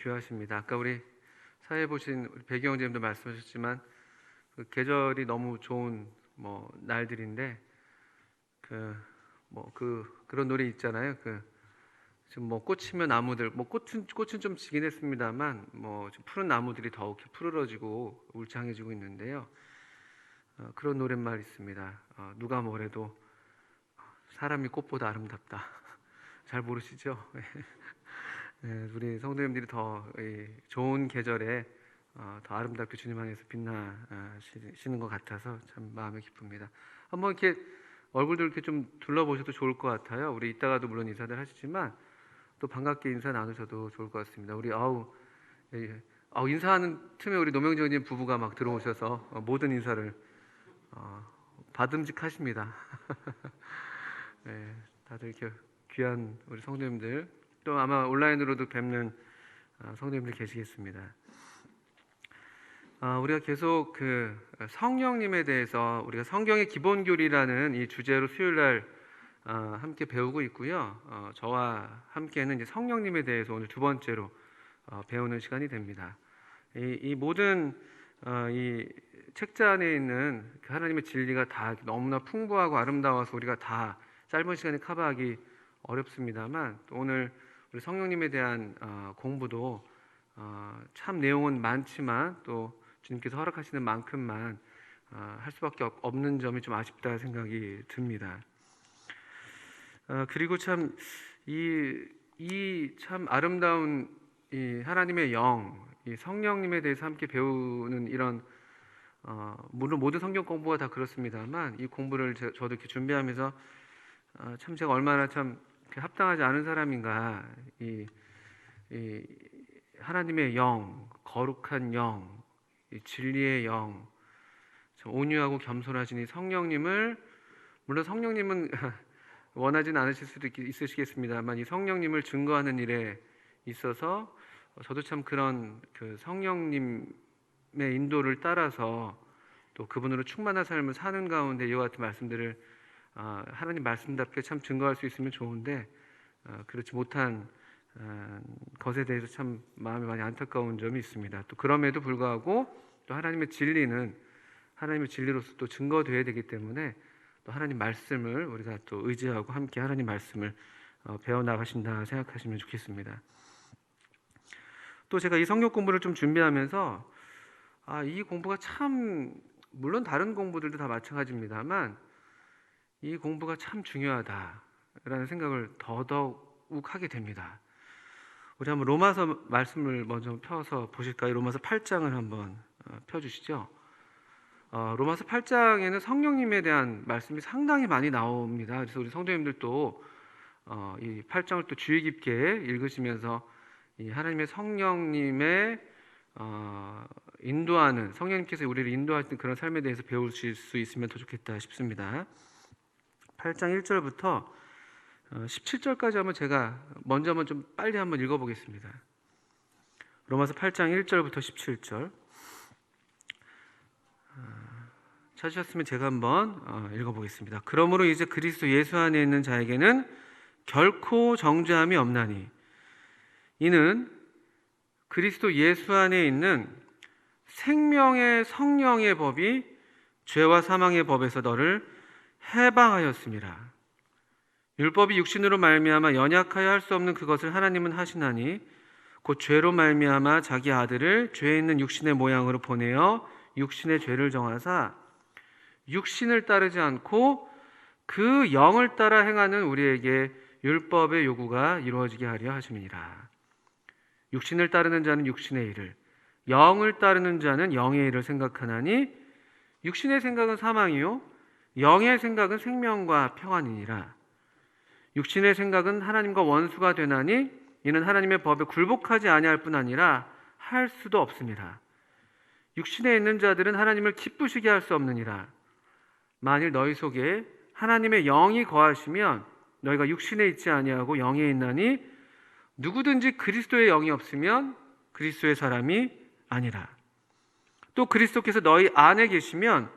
귀하십니다. 아까 우리 사회 보신 우리 배경 형제님도 말씀하셨지만 그 계절이 너무 좋은 날들인데 그런 노래 있잖아요. 지금 꽃이면 나무들 꽃은 좀 지긴 했습니다만 좀 푸른 나무들이 더욱 푸르러지고 울창해지고 있는데요. 그런 노랫말 있습니다. 누가 뭐래도 사람이 꽃보다 아름답다. 잘 모르시죠? 네, 우리 성도님들이 더 좋은 계절에 더 아름답게 주님 안에서 빛나시는 것 같아서 참 마음이 기쁩니다. 한번 이렇게 얼굴들 이렇게 좀 둘러보셔도 좋을 것 같아요. 우리 이따가도 물론 인사들 하시지만 또 반갑게 인사 나누셔도 좋을 것 같습니다. 우리 인사하는 틈에 우리 노명정님 부부가 막 들어오셔서 모든 인사를 받음직하십니다. 네, 다들 이렇게 귀한 우리 성도님들 또 아마 온라인으로도 뵙는 성도님들 계시겠습니다. 우리가 계속 성령님에 대해서 우리가 성경의 기본교리라는 이 주제로 수요일날 함께 배우고 있고요. 저와 함께는 이제 성령님에 대해서 오늘 두 번째로 배우는 시간이 됩니다. 이 모든 이 책자 안에 있는 하나님의 진리가 다 너무나 풍부하고 아름다워서 우리가 다 짧은 시간에 커버하기 어렵습니다만 또 오늘 우리 성령님에 대한 공부도 참 내용은 많지만 또 주님께서 허락하시는 만큼만 할 수밖에 없는 점이 좀 아쉽다 생각이 듭니다. 그리고 참 이 참 아름다운 이 하나님의 영, 이 성령님에 대해서 함께 배우는 이런 물론 모든 성경 공부가 다 그렇습니다만 이 공부를 저도 이렇게 준비하면서 참 제가 얼마나 참 합당하지 않은 사람인가. 이 하나님의 영, 거룩한 영, 이 진리의 영, 온유하고 겸손하신 이 성령님을 물론 성령님은 원하진 않으실 수도 있으시겠습니다만 이 성령님을 증거하는 일에 있어서 저도 참 그런 성령님의 인도를 따라서 또 그분으로 충만한 삶을 사는 가운데 이와 같은 말씀들을 하나님 말씀답게 참 증거할 수 있으면 좋은데 그렇지 못한 것에 대해서 참 마음이 많이 안타까운 점이 있습니다. 또 그럼에도 불구하고 또 하나님의 진리는 하나님의 진리로서 또 증거되어야 되기 때문에 또 하나님 말씀을 우리가 또 의지하고 함께 하나님 말씀을 배워나가신다 생각하시면 좋겠습니다. 또 제가 이 성경 공부를 좀 준비하면서 이 공부가 참 물론 다른 공부들도 다 마찬가지입니다만 이 공부가 참 중요하다라는 생각을 더더욱 하게 됩니다. 우리 한번 로마서 말씀을 먼저 펴서 보실까요? 로마서 8장을 한번 펴주시죠. 로마서 8장에는 성령님에 대한 말씀이 상당히 많이 나옵니다. 그래서 우리 성도님들도 이 8장을 또 주의 깊게 읽으시면서 이 하나님의 성령님의 인도하는 성령님께서 우리를 인도하시는 그런 삶에 대해서 배우실 수 있으면 더 좋겠다 싶습니다. 8장 1절부터 17절까지 한번 제가 먼저 한번 좀 빨리 한번 읽어보겠습니다. 로마서 8장 1절부터 17절 찾으셨으면 제가 한번 읽어보겠습니다. 그러므로 이제 그리스도 예수 안에 있는 자에게는 결코 정죄함이 없나니 이는 그리스도 예수 안에 있는 생명의 성령의 법이 죄와 사망의 법에서 너를 해방하였음이라. 율법이 육신으로 말미암아 연약하여 할 수 없는 그것을 하나님은 하시나니 곧 죄로 말미암아 자기 아들을 죄 있는 육신의 모양으로 보내어 육신의 죄를 정하사 육신을 따르지 않고 그 영을 따라 행하는 우리에게 율법의 요구가 이루어지게 하려 하심이니라. 육신을 따르는 자는 육신의 일을, 영을 따르는 자는 영의 일을 생각하나니 육신의 생각은 사망이요 영의 생각은 생명과 평안이니라. 육신의 생각은 하나님과 원수가 되나니 이는 하나님의 법에 굴복하지 아니할 뿐 아니라 할 수도 없습니다. 육신에 있는 자들은 하나님을 기쁘시게 할 수 없느니라. 만일 너희 속에 하나님의 영이 거하시면 너희가 육신에 있지 아니하고 영에 있나니 누구든지 그리스도의 영이 없으면 그리스도의 사람이 아니라. 또 그리스도께서 너희 안에 계시면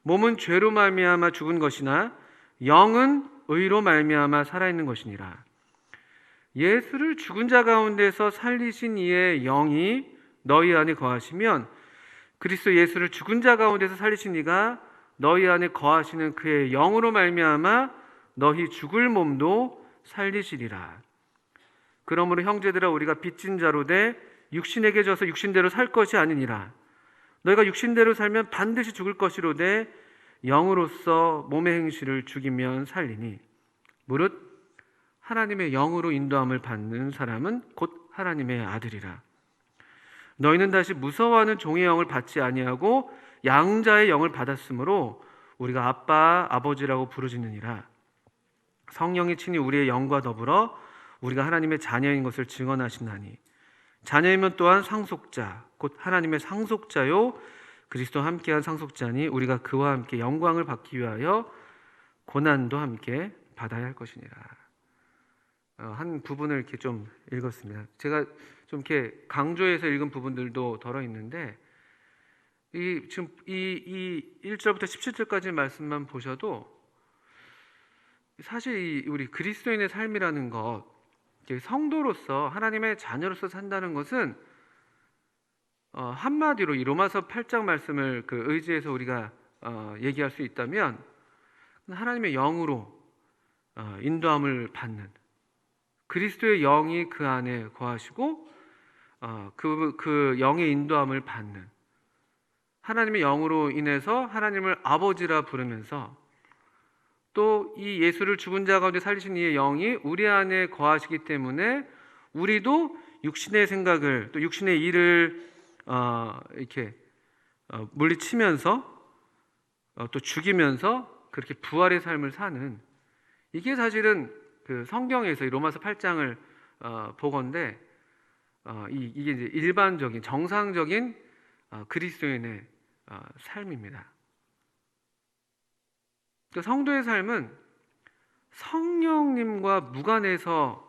몸은 죄로 말미암아 죽은 것이나 영은 의로 말미암아 살아있는 것이니라. 예수를 죽은 자 가운데서 살리신 이의 영이 너희 안에 거하시면 그리스도 예수를 죽은 자 가운데서 살리신 이가 너희 안에 거하시는 그의 영으로 말미암아 너희 죽을 몸도 살리시리라. 그러므로 형제들아 우리가 빚진 자로 돼 육신에게 져서 육신대로 살 것이 아니니라. 너희가 육신대로 살면 반드시 죽을 것이로되 영으로서 몸의 행실을 죽이면 살리니 무릇 하나님의 영으로 인도함을 받는 사람은 곧 하나님의 아들이라. 너희는 다시 무서워하는 종의 영을 받지 아니하고 양자의 영을 받았으므로 우리가 아빠 아버지라고 부르짖느니라. 성령이 친히 우리의 영과 더불어 우리가 하나님의 자녀인 것을 증언하시나니 자녀이면 또한 상속자 곧 하나님의 상속자요 그리스도와 함께한 상속자니 우리가 그와 함께 영광을 받기 위하여 고난도 함께 받아야 할 것이니라. 한 부분을 이렇게 좀 읽었습니다. 제가 좀 이렇게 강조해서 읽은 부분들도 덜어 있는데 지금 이 1절부터 17절까지 말씀만 보셔도 사실 우리 그리스도인의 삶이라는 것, 성도로서 하나님의 자녀로서 산다는 것은 한마디로 이 로마서 8장 말씀을 의지해서 우리가 얘기할 수 있다면 하나님의 영으로 인도함을 받는 그리스도의 영이 그 안에 거하시고 그 영의 인도함을 받는 하나님의 영으로 인해서 하나님을 아버지라 부르면서 또 이 예수를 죽은 자 가운데 살리신 이의 영이 우리 안에 거하시기 때문에 우리도 육신의 생각을 또 육신의 일을 이렇게 물리치면서 또 죽이면서 그렇게 부활의 삶을 사는 이게 사실은 그 성경에서 이 로마서 8장을 보건대 이게 이제 일반적인 정상적인 그리스도인의 삶입니다. 그러니까 성도의 삶은 성령님과 무관해서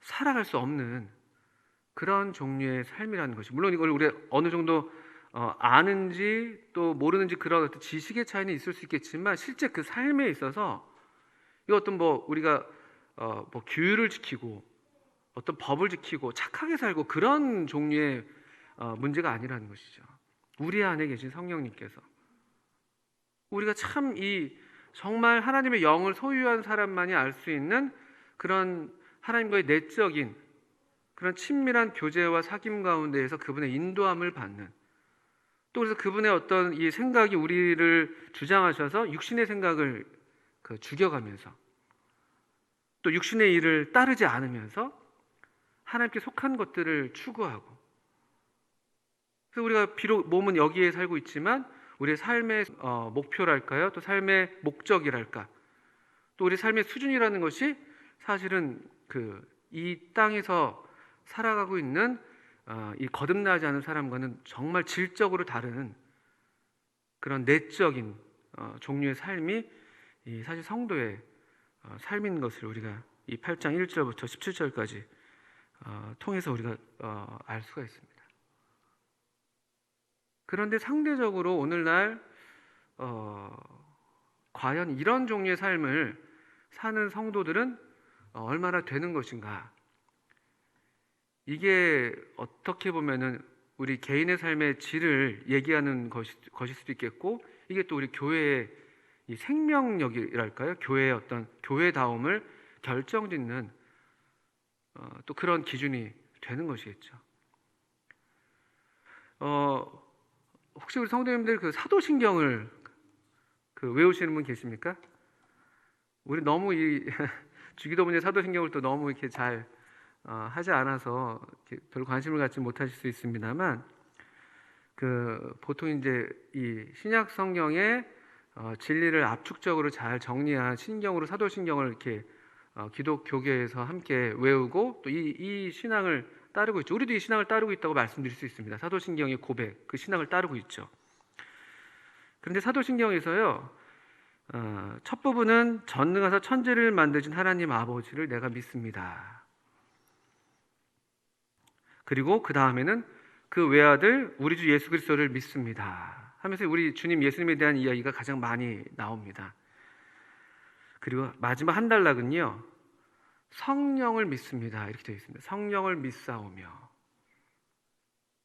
살아갈 수 없는 그런 종류의 삶이라는 것이 물론 이걸 우리가 어느 정도 아는지 또 모르는지 그런 어떤 지식의 차이는 있을 수 있겠지만 실제 그 삶에 있어서 이 어떤 우리가 뭐 규율을 지키고 어떤 법을 지키고 착하게 살고 그런 종류의 문제가 아니라는 것이죠. 우리 안에 계신 성령님께서 우리가 참 정말 하나님의 영을 소유한 사람만이 알 수 있는 그런 하나님과의 내적인 그런 친밀한 교제와 사귐 가운데에서 그분의 인도함을 받는 또 그래서 그분의 어떤 이 생각이 우리를 주장하셔서 육신의 생각을 죽여가면서 또 육신의 일을 따르지 않으면서 하나님께 속한 것들을 추구하고 그래서 우리가 비록 몸은 여기에 살고 있지만 우리의 삶의 목표랄까요? 또 삶의 목적이랄까? 또 우리 삶의 수준이라는 것이 사실은 이 땅에서 살아가고 있는 이 거듭나지 않은 사람과는 정말 질적으로 다른 그런 내적인 종류의 삶이 사실 성도의 삶인 것을 우리가 이 8장 1절부터 17절까지 통해서 우리가 알 수가 있습니다. 그런데 상대적으로 오늘날 과연 이런 종류의 삶을 사는 성도들은 얼마나 되는 것인가? 이게 어떻게 보면은 우리 개인의 삶의 질을 얘기하는 것일 수도 있겠고 이게 또 우리 교회의 이 생명력이랄까요? 교회의 어떤 교회다움을 결정짓는 또 그런 기준이 되는 것이겠죠. 혹시 우리 성도님들 사도신경을 외우시는 분 계십니까? 우리 너무 이 주기도문의 사도신경을 또 너무 이렇게 잘 하지 않아서 별 관심을 갖지 못하실 수 있습니다만 보통 이제 이 신약 성경의 진리를 압축적으로 잘 정리한 신경으로 사도신경을 이렇게 기독교계에서 함께 외우고 또 이 신앙을 따르고 있죠. 우리도 이 신앙을 따르고 있다고 말씀드릴 수 있습니다. 사도신경의 고백, 그 신앙을 따르고 있죠. 그런데 사도신경에서요, 첫 부분은 전능하사 천지를 만드신 하나님 아버지를 내가 믿습니다. 그리고 그 다음에는 그 외아들 우리 주 예수 그리스도를 믿습니다 하면서 우리 주님 예수님에 대한 이야기가 가장 많이 나옵니다. 그리고 마지막 한 단락은요, 성령을 믿습니다. 이렇게 되어 있습니다. 성령을 믿사오며.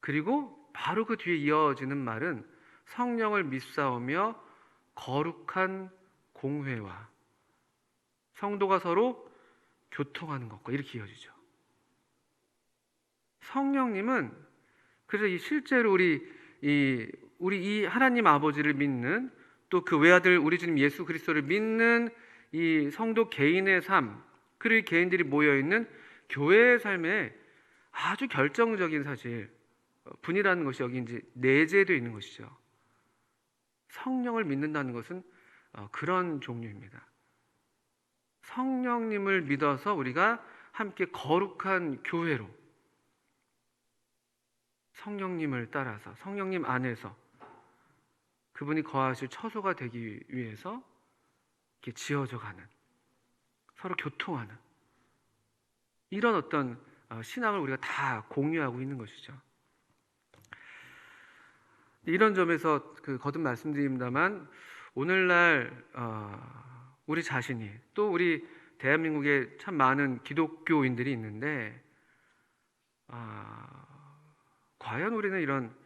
그리고 바로 그 뒤에 이어지는 말은 성령을 믿사오며 거룩한 공회와 성도가 서로 교통하는 것과 이렇게 이어지죠. 성령님은 그래서 실제로 우리 이 하나님 아버지를 믿는 또 그 외아들 우리 주님 예수 그리스도를 믿는 이 성도 개인의 삶 그리고 개인들이 모여 있는 교회의 삶에 아주 결정적인 사실 분이라는 것이 여기 이제 내재되어 있는 것이죠. 성령을 믿는다는 것은 그런 종류입니다. 성령님을 믿어서 우리가 함께 거룩한 교회로 성령님을 따라서 성령님 안에서 그분이 거하실 처소가 되기 위해서 이렇게 지어져 가는 서로 교통하는 이런 어떤 신앙을 우리가 다 공유하고 있는 것이죠. 이런 점에서 거듭 말씀드립니다만 오늘날 우리 자신이 또 우리 대한민국에 참 많은 기독교인들이 있는데 과연 우리는 이런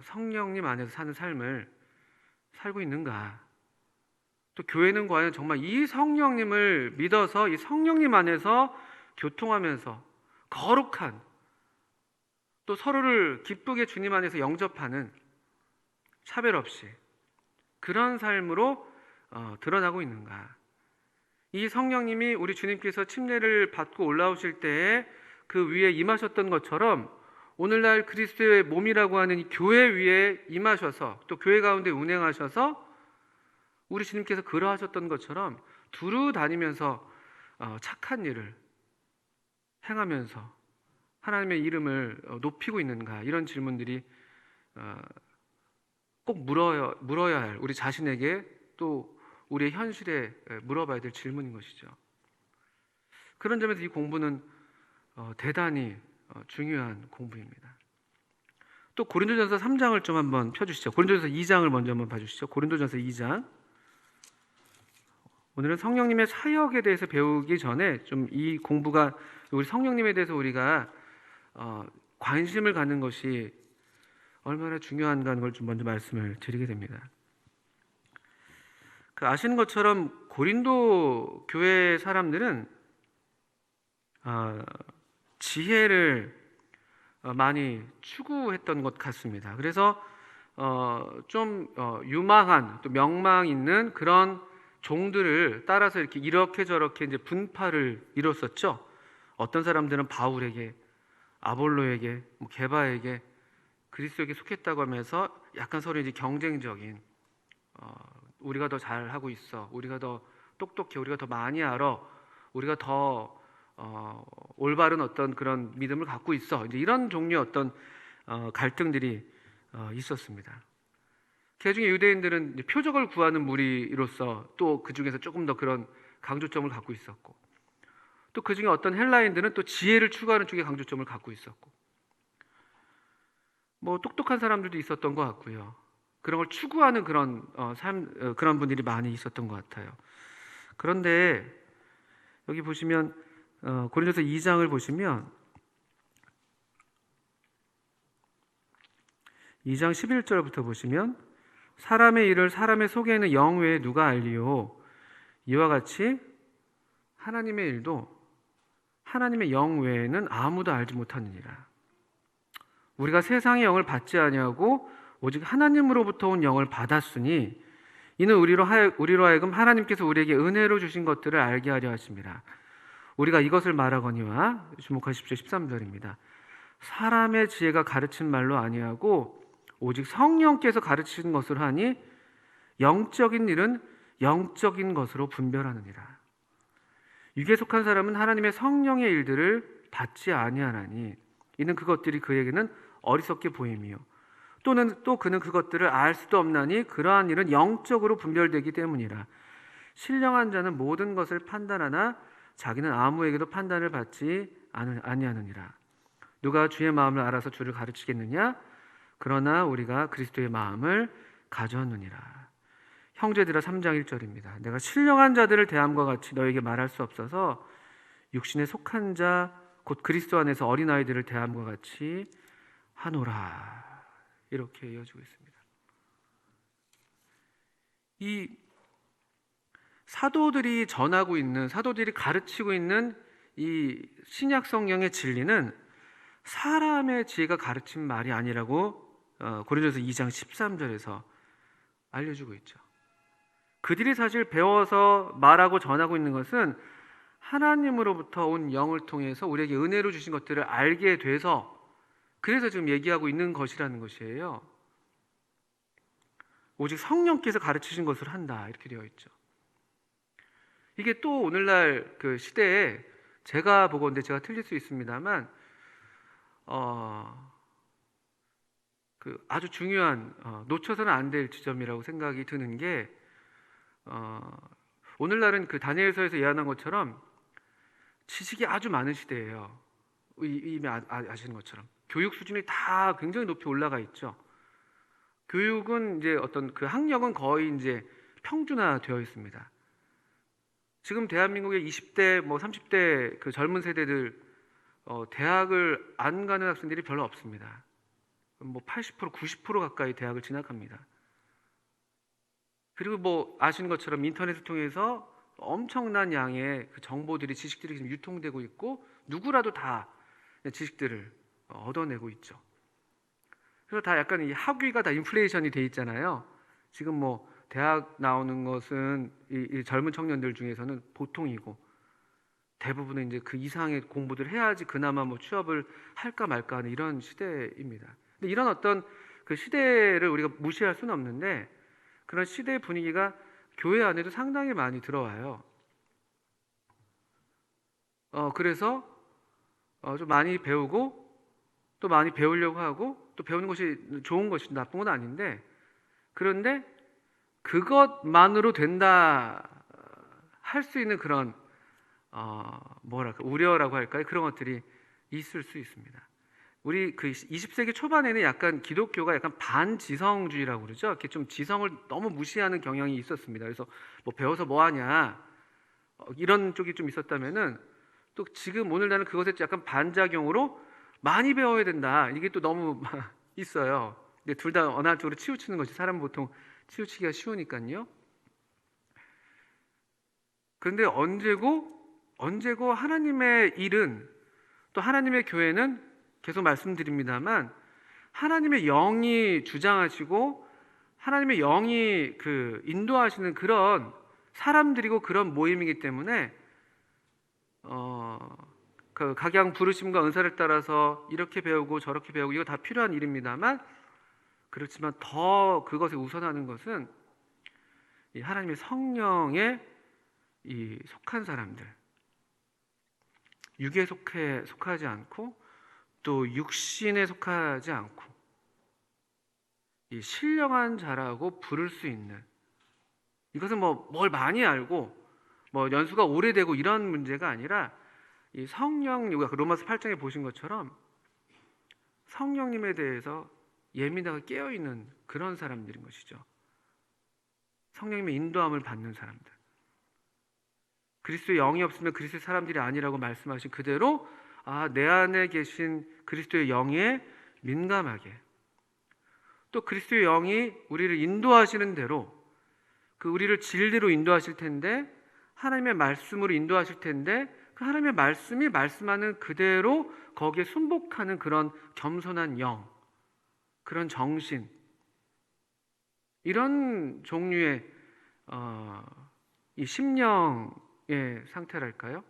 성령님 안에서 사는 삶을 살고 있는가? 또 교회는 과연 정말 이 성령님을 믿어서 이 성령님 안에서 교통하면서 거룩한 또 서로를 기쁘게 주님 안에서 영접하는 차별 없이 그런 삶으로 드러나고 있는가? 이 성령님이 우리 주님께서 침례를 받고 올라오실 때에 그 위에 임하셨던 것처럼 오늘날 그리스도의 몸이라고 하는 이 교회 위에 임하셔서 또 교회 가운데 운행하셔서 우리 주님께서 그러하셨던 것처럼 두루 다니면서 착한 일을 행하면서 하나님의 이름을 높이고 있는가? 이런 질문들이 꼭 물어야 할 우리 자신에게 또 우리의 현실에 물어봐야 될 질문인 것이죠. 그런 점에서 이 공부는 대단히 중요한 공부입니다. 또 고린도전서 3장을 좀 한번 펴주시죠. 고린도전서 2장을 먼저 한번 봐주시죠. 고린도전서 2장. 오늘은 성령님의 사역에 대해서 배우기 전에 좀 이 공부가 우리 성령님에 대해서 우리가 관심을 갖는 것이 얼마나 중요한가 하는 걸 좀 먼저 말씀을 드리게 됩니다. 아시는 것처럼 고린도 교회 사람들은 지혜를 많이 추구했던 것 같습니다. 그래서 좀 유망한 또 명망 있는 그런 종들을 따라서 이렇게 저렇게 이제 분파를 이뤘었죠. 어떤 사람들은 바울에게, 아볼로에게, 게바에게, 그리스도에게 속했다고 하면서 약간 서로 이제 경쟁적인 우리가 더 잘하고 있어, 우리가 더 똑똑해, 우리가 더 많이 알아, 우리가 더 올바른 어떤 그런 믿음을 갖고 있어. 이제 이런 종류의 어떤 갈등들이 있었습니다. 그 중에 유대인들은 표적을 구하는 무리로서 또 그 중에서 조금 더 그런 강조점을 갖고 있었고, 또 그 중에 어떤 헬라인들은 또 지혜를 추구하는 쪽에 강조점을 갖고 있었고, 뭐 똑똑한 사람들도 있었던 것 같고요. 그런 걸 추구하는 그런 그런 분들이 많이 있었던 것 같아요. 그런데 여기 보시면 고린도서 2장을 보시면 2장 11절부터 보시면 사람의 일을 사람의 속에 있는 영 외에 누가 알리요? 이와 같이 하나님의 일도 하나님의 영 외에는 아무도 알지 못하느니라. 우리가 세상의 영을 받지 아니하고 오직 하나님으로부터 온 영을 받았으니 이는 우리로 하여금 하나님께서 우리에게 은혜로 주신 것들을 알게 하려 하심이라. 우리가 이것을 말하거니와 주목하십시오. 13절입니다. 사람의 지혜가 가르친 말로 아니하고 오직 성령께서 가르치신 것을 하니 영적인 일은 영적인 것으로 분별하느니라. 육에 속한 사람은 하나님의 성령의 일들을 받지 아니하나니 이는 그것들이 그에게는 어리석게 보임이요 또는 또 그는 그것들을 알 수도 없나니 그러한 일은 영적으로 분별되기 때문이라. 신령한 자는 모든 것을 판단하나 자기는 아무에게도 판단을 받지 아니하느니라. 누가 주의 마음을 알아서 주를 가르치겠느냐? 그러나 우리가 그리스도의 마음을 가졌느니라. 형제들아 3장 1절입니다. 내가 신령한 자들을 대함과 같이 너에게 말할 수 없어서 육신에 속한 자 곧 그리스도 안에서 어린아이들을 대함과 같이 하노라. 이렇게 이어지고 있습니다. 이 사도들이 전하고 있는, 사도들이 가르치고 있는 이 신약 성경의 진리는 사람의 지혜가 가르친 말이 아니라고 고린도서 2장 13절에서 알려주고 있죠. 그들이 사실 배워서 말하고 전하고 있는 것은 하나님으로부터 온 영을 통해서 우리에게 은혜로 주신 것들을 알게 돼서, 그래서 지금 얘기하고 있는 것이라는 것이에요. 오직 성령께서 가르치신 것을 한다, 이렇게 되어 있죠. 이게 또 오늘날 그 시대에 제가 보건대 제가 틀릴 수 있습니다만 그 아주 중요한 놓쳐서는 안 될 지점이라고 생각이 드는 게 오늘날은 그 다니엘서에서 예언한 것처럼 지식이 아주 많은 시대예요. 이미 아시는 것처럼 교육 수준이 다 굉장히 높이 올라가 있죠. 교육은 이제 어떤 그 학력은 거의 이제 평준화되어 있습니다. 지금 대한민국의 20대, 30대 그 젊은 세대들 대학을 안 가는 학생들이 별로 없습니다. 80%, 90% 가까이 대학을 진학합니다. 그리고 아시는 것처럼 인터넷을 통해서 엄청난 양의 그 정보들이, 지식들이 지금 유통되고 있고 누구라도 다 지식들을 얻어내고 있죠. 그래서 다 약간 이 학위가 다 인플레이션이 돼 있잖아요. 지금 대학 나오는 것은 이 젊은 청년들 중에서는 보통이고, 대부분은 이제 그 이상의 공부를 해야지 그나마 취업을 할까 말까 하는 이런 시대입니다. 근데 이런 어떤 그 시대를 우리가 무시할 수는 없는데, 그런 시대의 분위기가 교회 안에도 상당히 많이 들어와요. 그래서 좀 많이 배우고 또 많이 배우려고 하고, 또 배우는 것이 좋은 것이 나쁜 건 아닌데, 그런데 그것만으로 된다 할 수 있는 그런 우려라고 할까요? 그런 것들이 있을 수 있습니다. 우리 그 20세기 초반에는 약간 기독교가 약간 반지성주의라고 그러죠. 이렇게 좀 지성을 너무 무시하는 경향이 있었습니다. 그래서 배워서 뭐 하냐 이런 쪽이 좀 있었다면은, 또 지금 오늘날은 그것에 약간 반작용으로 많이 배워야 된다, 이게 또 너무 있어요. 근데 둘 다 어느 한쪽으로 치우치는 것이 사람 보통 치우치기가 쉬우니까요. 그런데 언제고 하나님의 일은, 또 하나님의 교회는 계속 말씀드립니다만 하나님의 영이 주장하시고 하나님의 영이 그 인도하시는 그런 사람들이고 그런 모임이기 때문에 그 각양 부르심과 은사를 따라서 이렇게 배우고 저렇게 배우고 이거 다 필요한 일입니다만, 그렇지만 더 그것에 우선하는 것은 이 하나님의 성령에 이 속한 사람들, 육에 속하지 않고 또 육신에 속하지 않고 이 신령한 자라고 부를 수 있는, 이것은 뭘 많이 알고 연수가 오래되고 이런 문제가 아니라, 이 성령, 우리가 로마서 8장에 보신 것처럼 성령님에 대해서 예민하게 깨어있는 그런 사람들인 것이죠. 성령님의 인도함을 받는 사람들. 그리스도의 영이 없으면 그리스도의 사람들이 아니라고 말씀하신 그대로 내 안에 계신 그리스도의 영에 민감하게, 또 그리스도의 영이 우리를 인도하시는 대로, 그 우리를 진리로 인도하실 텐데, 하나님의 말씀으로 인도하실 텐데, 그 하나님의 말씀이 말씀하는 그대로 거기에 순복하는 그런 겸손한 영, 그런 정신, 이런 종류의 이 심령의 상태랄까요?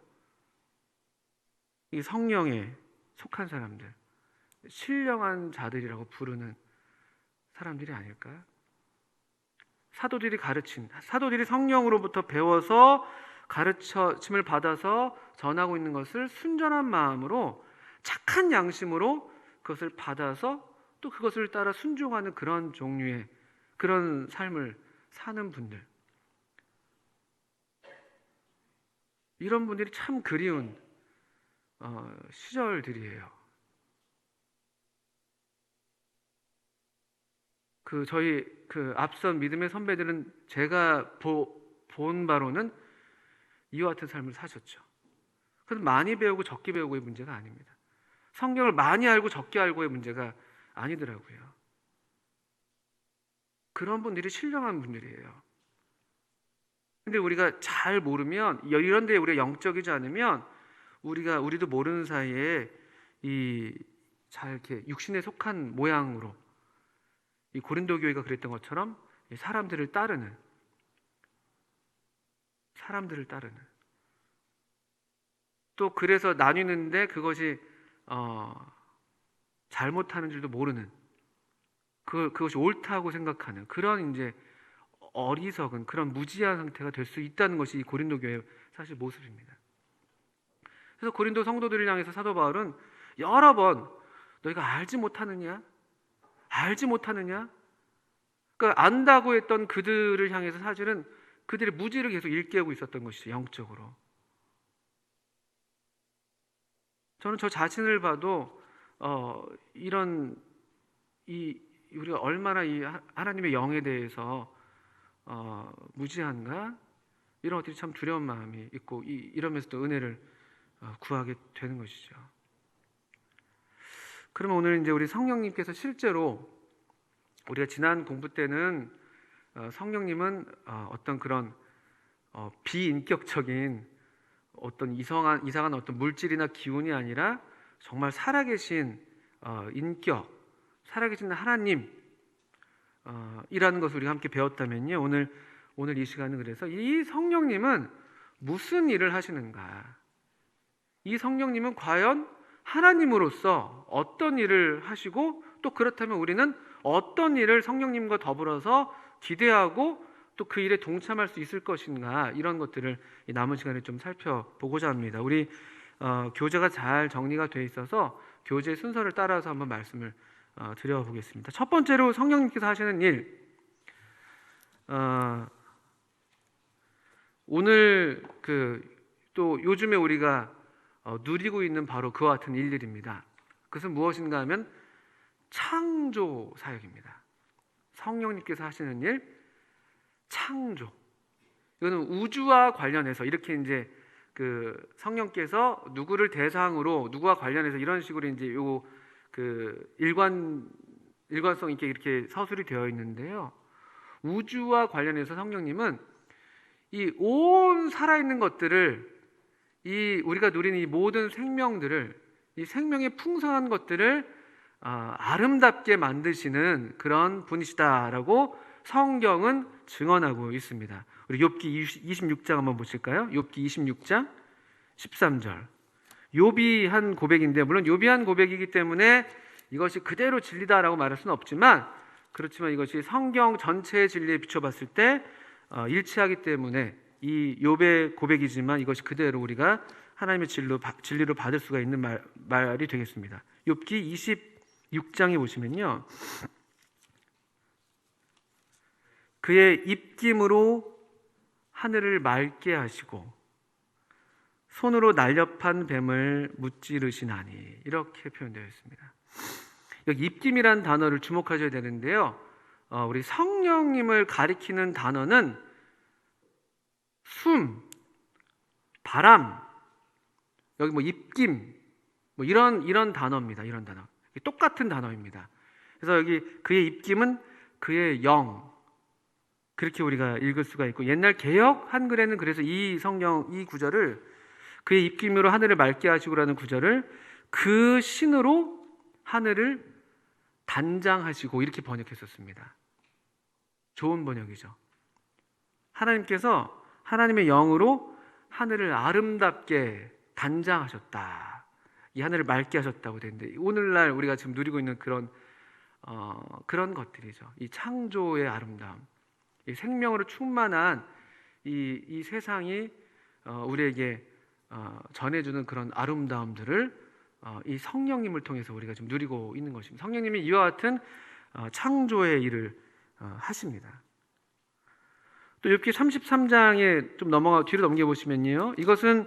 이 성령에 속한 사람들, 신령한 자들이라고 부르는 사람들이 아닐까요? 사도들이 성령으로부터 배워서 가르침을 받아서 전하고 있는 것을 순전한 마음으로, 착한 양심으로 그것을 받아서 또 그것을 따라 순종하는 그런 종류의 그런 삶을 사는 분들, 이런 분들이 참 그리운 시절들이에요. 저희 앞선 믿음의 선배들은 제가 본 바로는 이와 같은 삶을 사셨죠. 그건 많이 배우고 적게 배우고의 문제가 아닙니다. 성경을 많이 알고 적게 알고의 문제가 아니더라고요. 그런 분들이 신령한 분들이에요. 근데 우리가 잘 모르면, 이런 데 우리가 영적이지 않으면 우리도 모르는 사이에 잘 이렇게 육신에 속한 모양으로, 이 고린도 교회가 그랬던 것처럼 사람들을 따르는 또 그래서 나뉘는데 그것이 잘못하는 줄도 모르는, 그것이 옳다고 생각하는 그런 이제 어리석은 그런 무지한 상태가 될 수 있다는 것이 이 고린도 교회의 사실 모습입니다. 그래서 고린도 성도들을 향해서 사도 바울은 여러 번 너희가 알지 못하느냐? 그러니까 안다고 했던 그들을 향해서 사실은 그들의 무지를 계속 일깨우고 있었던 것이죠. 영적으로. 저는 저 자신을 봐도 우리가 얼마나 이 하나님의 영에 대해서 무지한가, 이런 것들이 참 두려운 마음이 있고, 이러면서도 은혜를 구하게 되는 것이죠. 그러면 오늘 이제 우리 성령님께서 실제로, 우리가 지난 공부 때는 성령님은 어떤 그런 비인격적인 어떤 이상한 어떤 물질이나 기운이 아니라 정말 살아계신 인격, 살아계신 하나님 이라는 것을 우리가 함께 배웠다면요, 오늘 이 시간은 그래서 이 성령님은 무슨 일을 하시는가, 이 성령님은 과연 하나님으로서 어떤 일을 하시고, 또 그렇다면 우리는 어떤 일을 성령님과 더불어서 기대하고 또 그 일에 동참할 수 있을 것인가, 이런 것들을 남은 시간에 좀 살펴보고자 합니다. 우리 교재가 잘 정리가 되어 있어서 교재 순서를 따라서 한번 말씀을 드려보겠습니다. 첫 번째로 성령님께서 하시는 일, 오늘 또 요즘에 우리가 누리고 있는 바로 그와 같은 일들입니다. 그것은 무엇인가 하면 창조 사역입니다. 성령님께서 하시는 일, 창조. 이거는 우주와 관련해서 이렇게 이제 성령께서 누구를 대상으로, 누구와 관련해서 이런 식으로 이제 일관성 있게 이렇게 서술이 되어 있는데요. 우주와 관련해서 성령님은 이 온 살아있는 것들을, 우리가 누리는 이 모든 생명들을, 이 생명의 풍성한 것들을 아름답게 만드시는 그런 분이시다라고 성경은 증언하고 있습니다. 우리 욥기 26장 한번 보실까요? 욥기 26장 13절. 욥이 한 고백인데, 물론 욥이 한 고백이기 때문에 이것이 그대로 진리다라고 말할 수는 없지만, 그렇지만 이것이 성경 전체의 진리에 비춰봤을 때 일치하기 때문에 이 욥의 고백이지만 이것이 그대로 우리가 하나님의 진리로 받을 수가 있는 말이 되겠습니다. 욥기 26장에 보시면요, 그의 입김으로 하늘을 맑게 하시고 손으로 날렵한 뱀을 무찌르시나니, 이렇게 표현되어 있습니다. 여기 입김이라는 단어를 주목하셔야 되는데요, 우리 성령님을 가리키는 단어는 숨, 바람, 여기 뭐 입김, 뭐 이런 단어입니다. 이런 단어, 똑같은 단어입니다. 그래서 여기 그의 입김은 그의 영, 그렇게 우리가 읽을 수가 있고, 옛날 개역 한글에는 그래서 이 구절을, 그의 입김으로 하늘을 맑게 하시고라는 구절을 그 신으로 하늘을 단장하시고, 이렇게 번역했었습니다. 좋은 번역이죠. 하나님께서 하나님의 영으로 하늘을 아름답게 단장하셨다, 이 하늘을 맑게 하셨다고 되는데, 오늘날 우리가 지금 누리고 있는 그런 것들이죠. 이 창조의 아름다움, 이 생명으로 충만한 이 세상이 우리에게 전해주는 그런 아름다움들을 이 성령님을 통해서 우리가 지금 누리고 있는 것입니다. 성령님이 이와 같은 창조의 일을 하십니다. 또 욥기 33장에 좀 뒤로 넘겨보시면요, 이것은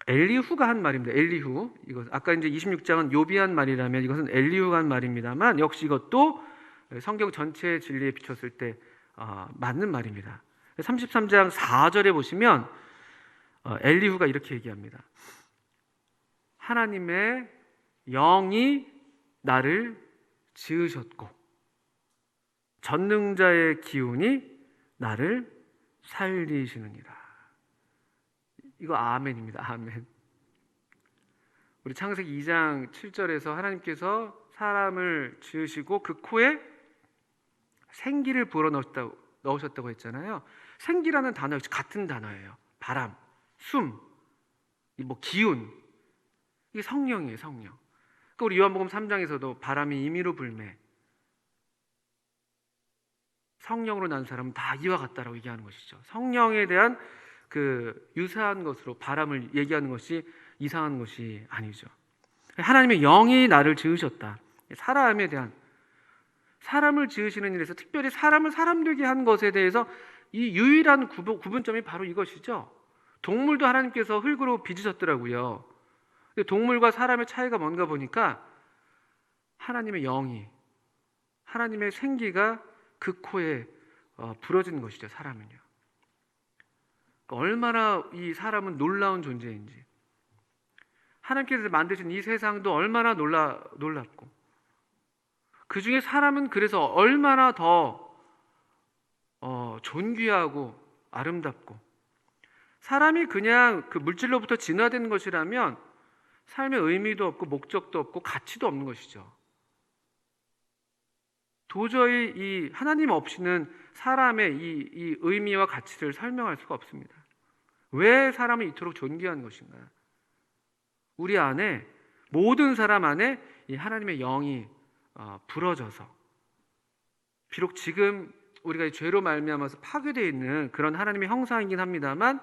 엘리후가 한 말입니다. 엘리후. 이것 아까 이제 26장은 욥이 한 말이라면 이것은 엘리후가 한 말입니다만, 역시 이것도 성경 전체의 진리에 비췄을 때 맞는 말입니다. 33장 4절에 보시면 엘리후가 이렇게 얘기합니다. 하나님의 영이 나를 지으셨고 전능자의 기운이 나를 살리시느니라. 이거 아멘입니다. 아멘. 우리 창세기 2장 7절에서 하나님께서 사람을 지으시고 그 코에 생기를 불어 넣으셨다고 했잖아요. 생기라는 단어 역시 같은 단어예요. 바람, 숨, 뭐 기운, 이게 성령이에요. 성령. 그러니까 우리 요한복음 3장에서도 바람이 임의로 불매, 성령으로 난 사람은 다 이와 같다라고 얘기하는 것이죠. 성령에 대한 그 유사한 것으로 바람을 얘기하는 것이 이상한 것이 아니죠. 하나님의 영이 나를 지으셨다. 사람에 대한, 사람을 지으시는 일에서 특별히 사람을 사람 되게 한 것에 대해서 이 유일한 구분점이 바로 이것이죠. 동물도 하나님께서 흙으로 빚으셨더라고요. 근데 동물과 사람의 차이가 뭔가 보니까 하나님의 영이, 하나님의 생기가 그 코에 불어진 것이죠. 사람은요. 얼마나 이 사람은 놀라운 존재인지, 하나님께서 만드신 이 세상도 얼마나 놀랍고, 그 중에 사람은 그래서 얼마나 더 존귀하고 아름답고, 사람이 그냥 그 물질로부터 진화된 것이라면 삶의 의미도 없고 목적도 없고 가치도 없는 것이죠. 도저히 이 하나님 없이는 사람의 이 의미와 가치를 설명할 수가 없습니다. 왜 사람은 이토록 존귀한 것인가? 우리 안에, 모든 사람 안에 이 하나님의 영이 불어져서, 비록 지금 우리가 이 죄로 말미암아서 파괴되어 있는 그런 하나님의 형상이긴 합니다만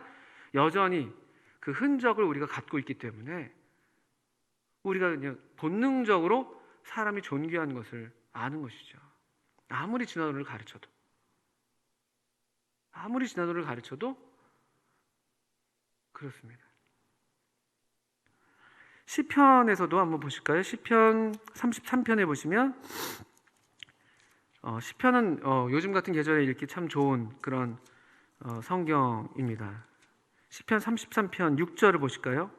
여전히 그 흔적을 우리가 갖고 있기 때문에 우리가 그냥 본능적으로 사람이 존귀한 것을 아는 것이죠. 아무리 진화론을 가르쳐도 그렇습니다. 시편에서도 한번 보실까요? 시편 33편에 보시면 시편은 요즘 같은 계절에 읽기 참 좋은 그런 성경입니다. 시편 33편 6절을 보실까요?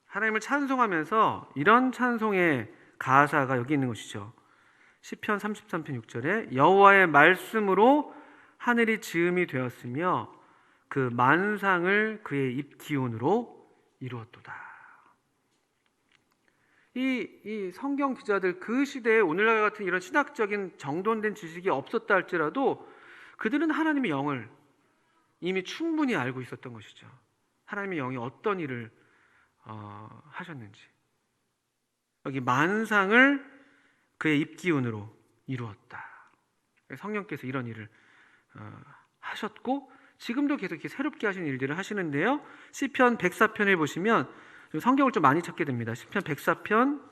하나님을 찬송하면서 이런 찬송의 가사가 여기 있는 것이죠. 시편 33편 6절에 여호와의 말씀으로 하늘이 지음이 되었으며 그 만상을 그의 입 기운으로 이루었도다. 이 성경 기자들, 그 시대에 오늘날 같은 이런 신학적인 정돈된 지식이 없었다 할지라도 그들은 하나님의 영을 이미 충분히 알고 있었던 것이죠. 하나님의 영이 어떤 일을 하셨는지. 여기 만상을 그의 입기운으로 이루었다. 성령께서 이런 일을 하셨고 지금도 계속 이렇게 새롭게 하시는 일들을 하시는데요. 시편 104편을 보시면 성경을 좀 많이 찾게 됩니다. 시편 104편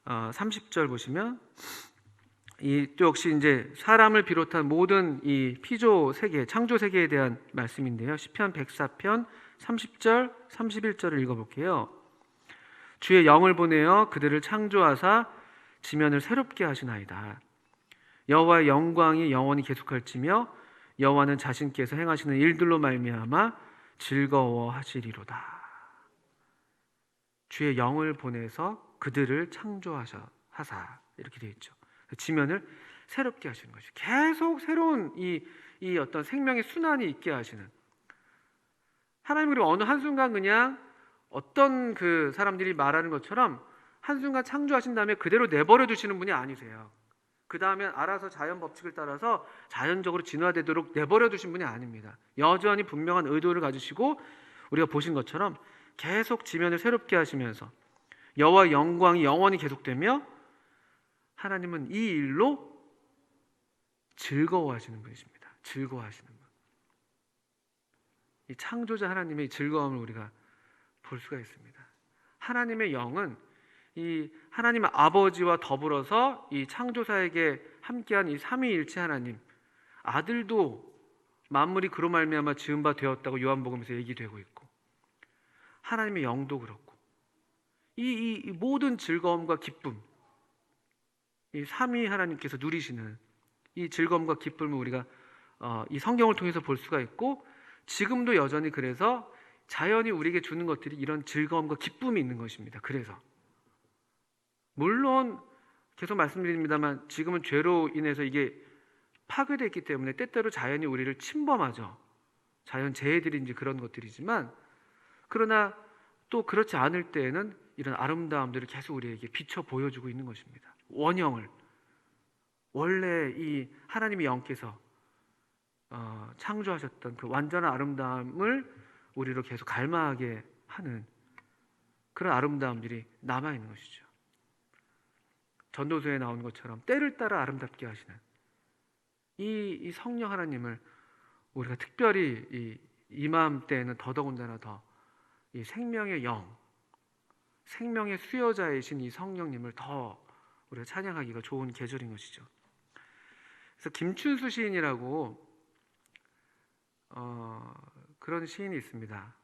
30절 보시면 또 역시 이제 사람을 비롯한 모든 이 피조 세계, 창조 세계에 대한 말씀인데요. 시편 104편 30절, 31절을 읽어볼게요. 주의 영을 보내어 그들을 창조하사 지면을 새롭게 하시나이다. 여호와의 영광이 영원히 계속할지며 여호와는 자신께서 행하시는 일들로 말미암아 즐거워하시리로다. 주의 영을 보내서 그들을 창조하사, 이렇게 되어 있죠. 지면을 새롭게 하시는 것이, 계속 새로운 이 어떤 생명의 순환이 있게 하시는, 하나님 그리고 어느 한순간 그냥 어떤 그 사람들이 말하는 것처럼 한순간 창조하신 다음에 그대로 내버려 두시는 분이 아니세요. 그 다음에 알아서 자연 법칙을 따라서 자연적으로 진화되도록 내버려 두신 분이 아닙니다. 여전히 분명한 의도를 가지시고 우리가 보신 것처럼 계속 지면을 새롭게 하시면서 여호와의 영광이 영원히 계속되며 하나님은 이 일로 즐거워하시는 분이십니다. 즐거워하시는 분. 이 창조자 하나님의 즐거움을 우리가 볼 수가 있습니다. 하나님의 영은 이 하나님 아버지와 더불어서 이 창조사에게 함께한 이 삼위일체 하나님, 아들도 만물이 그로 말미암아 지은 바 되었다고 요한복음에서 얘기되고 있고, 하나님의 영도 그렇고, 이 모든 즐거움과 기쁨, 이 삼위 하나님께서 누리시는 이 즐거움과 기쁨을 우리가 이 성경을 통해서 볼 수가 있고, 지금도 여전히 그래서 자연이 우리에게 주는 것들이 이런 즐거움과 기쁨이 있는 것입니다. 그래서 물론 계속 말씀드립니다만 지금은 죄로 인해서 이게 파괴되어 있기 때문에 때때로 자연이 우리를 침범하죠. 자연 재해들이 이제 그런 것들이지만, 그러나 또 그렇지 않을 때에는 이런 아름다움들을 계속 우리에게 비춰 보여주고 있는 것입니다. 원형을, 원래 이 하나님의 영께서 창조하셨던 그 완전한 아름다움을 우리로 계속 갈망하게 하는 그런 아름다움들이 남아있는 것이죠. 전도서에 나온 것처럼 때를 따라 아름답게 하시는 이 성령 하나님을 우리가 특별히 이맘때에는 더더군다나 더 이 생명의 영, 생명의 수여자이신 이 성령님을 더 우리가 찬양하기가 좋은 계절인 것이죠. 그래서 김춘수 시인이라고 그런 시인이 있습니다.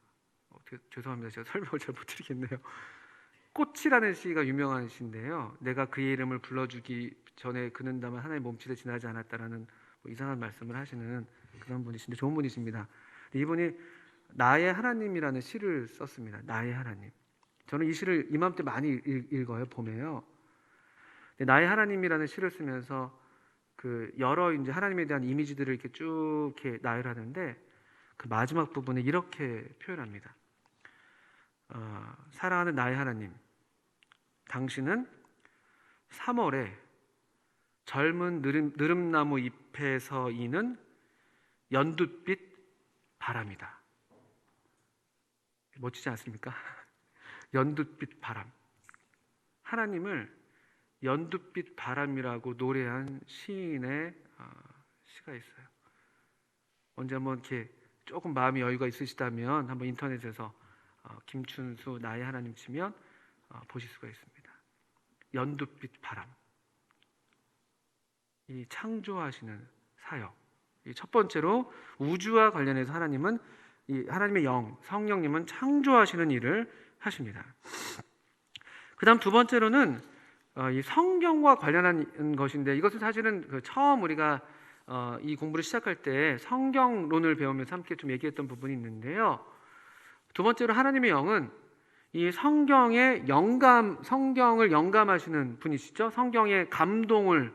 죄송합니다. 제가 설명을 잘 못드리겠네요. 꽃이라는 시가 유명한 시인데요. 내가 그의 이름을 불러주기 전에 그는 다만 하나의 몸짓에 지나지 않았다라는 이상한 말씀을 하시는 그런 분이신데 좋은 분이십니다. 이분이 나의 하나님이라는 시를 썼습니다. 나의 하나님. 저는 이 시를 이맘때 많이 읽어요. 봄에요. 나의 하나님이라는 시를 쓰면서 그 여러 이제 하나님에 대한 이미지들을 이렇게 쭉 이렇게 나열하는데 그 마지막 부분에 이렇게 표현합니다. 사랑하는 나의 하나님, 당신은 3월에 젊은 느릅나무 잎에서 이는 연두빛 바람이다. 멋지지 않습니까? 연두빛 바람. 하나님을 연두빛 바람이라고 노래한 시인의 시가 있어요. 언제 한번 이렇게 조금 마음이 여유가 있으시다면 한번 인터넷에서 김춘수 나의 하나님 치면 보실 수가 있습니다. 연두빛 바람. 이 창조하시는 사역. 이 첫 번째로 우주와 관련해서 하나님은 이 하나님의 영, 성령님은 창조하시는 일을 하십니다. 그다음 두 번째로는 이 성경과 관련한 것인데, 이것은 사실은 처음 우리가 이 공부를 시작할 때 성경론을 배우면서 함께 좀 얘기했던 부분이 있는데요. 두 번째로 하나님의 영은 이 성경의 영감, 성경을 영감하시는 분이시죠. 성경의 감동을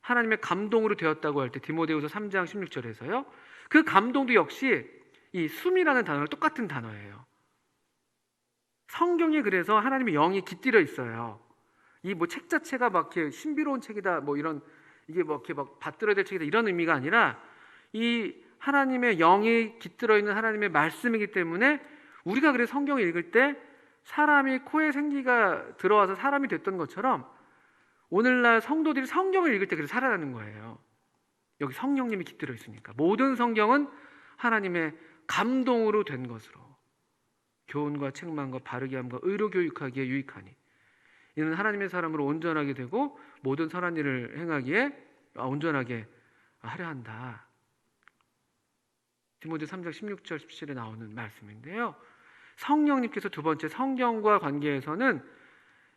하나님의 감동으로 되었다고 할 때 디모데후서 3장 16절에서요. 그 감동도 역시 이 숨이라는 단어랑 똑같은 단어예요. 성경에 그래서 하나님의 영이 깃들여 있어요. 이 뭐 책 자체가 막 이렇게 신비로운 책이다, 뭐 이런 이게 뭐 이렇게 막 받들어야 될 책이다 이런 의미가 아니라 이 하나님의 영이 깃들어 있는 하나님의 말씀이기 때문에 우리가 그래서 성경을 읽을 때 사람이 코에 생기가 들어와서 사람이 됐던 것처럼 오늘날 성도들이 성경을 읽을 때 그래서 살아나는 거예요. 여기 성령님이 깃들어 있으니까. 모든 성경은 하나님의 감동으로 된 것으로 교훈과 책망과 바르게 함과 의로 교육하기에 유익하니 이는 하나님의 사람으로 온전하게 되고 모든 선한 일을 행하기에 온전하게 하려 한다. 디모데 3장 16절 17절에 나오는 말씀인데요. 성령님께서 두 번째 성경과 관계에서는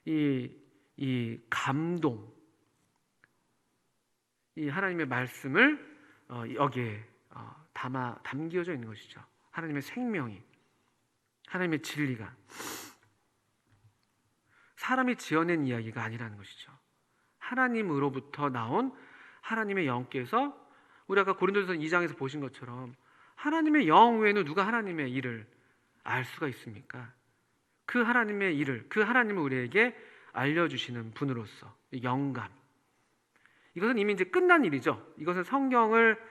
이 감동, 이 하나님의 말씀을 여기에 담겨져 있는 것이죠. 하나님의 생명이, 하나님의 진리가 사람이 지어낸 이야기가 아니라는 것이죠. 하나님으로부터 나온 하나님의 영께서 우리 아까 고린도전서 2장에서 보신 것처럼 하나님의 영 외에는 누가 하나님의 일을 알 수가 있습니까? 그 하나님의 일을, 그 하나님을 우리에게 알려주시는 분으로서 영감. 이것은 이미 이제 끝난 일이죠. 이것은 성경을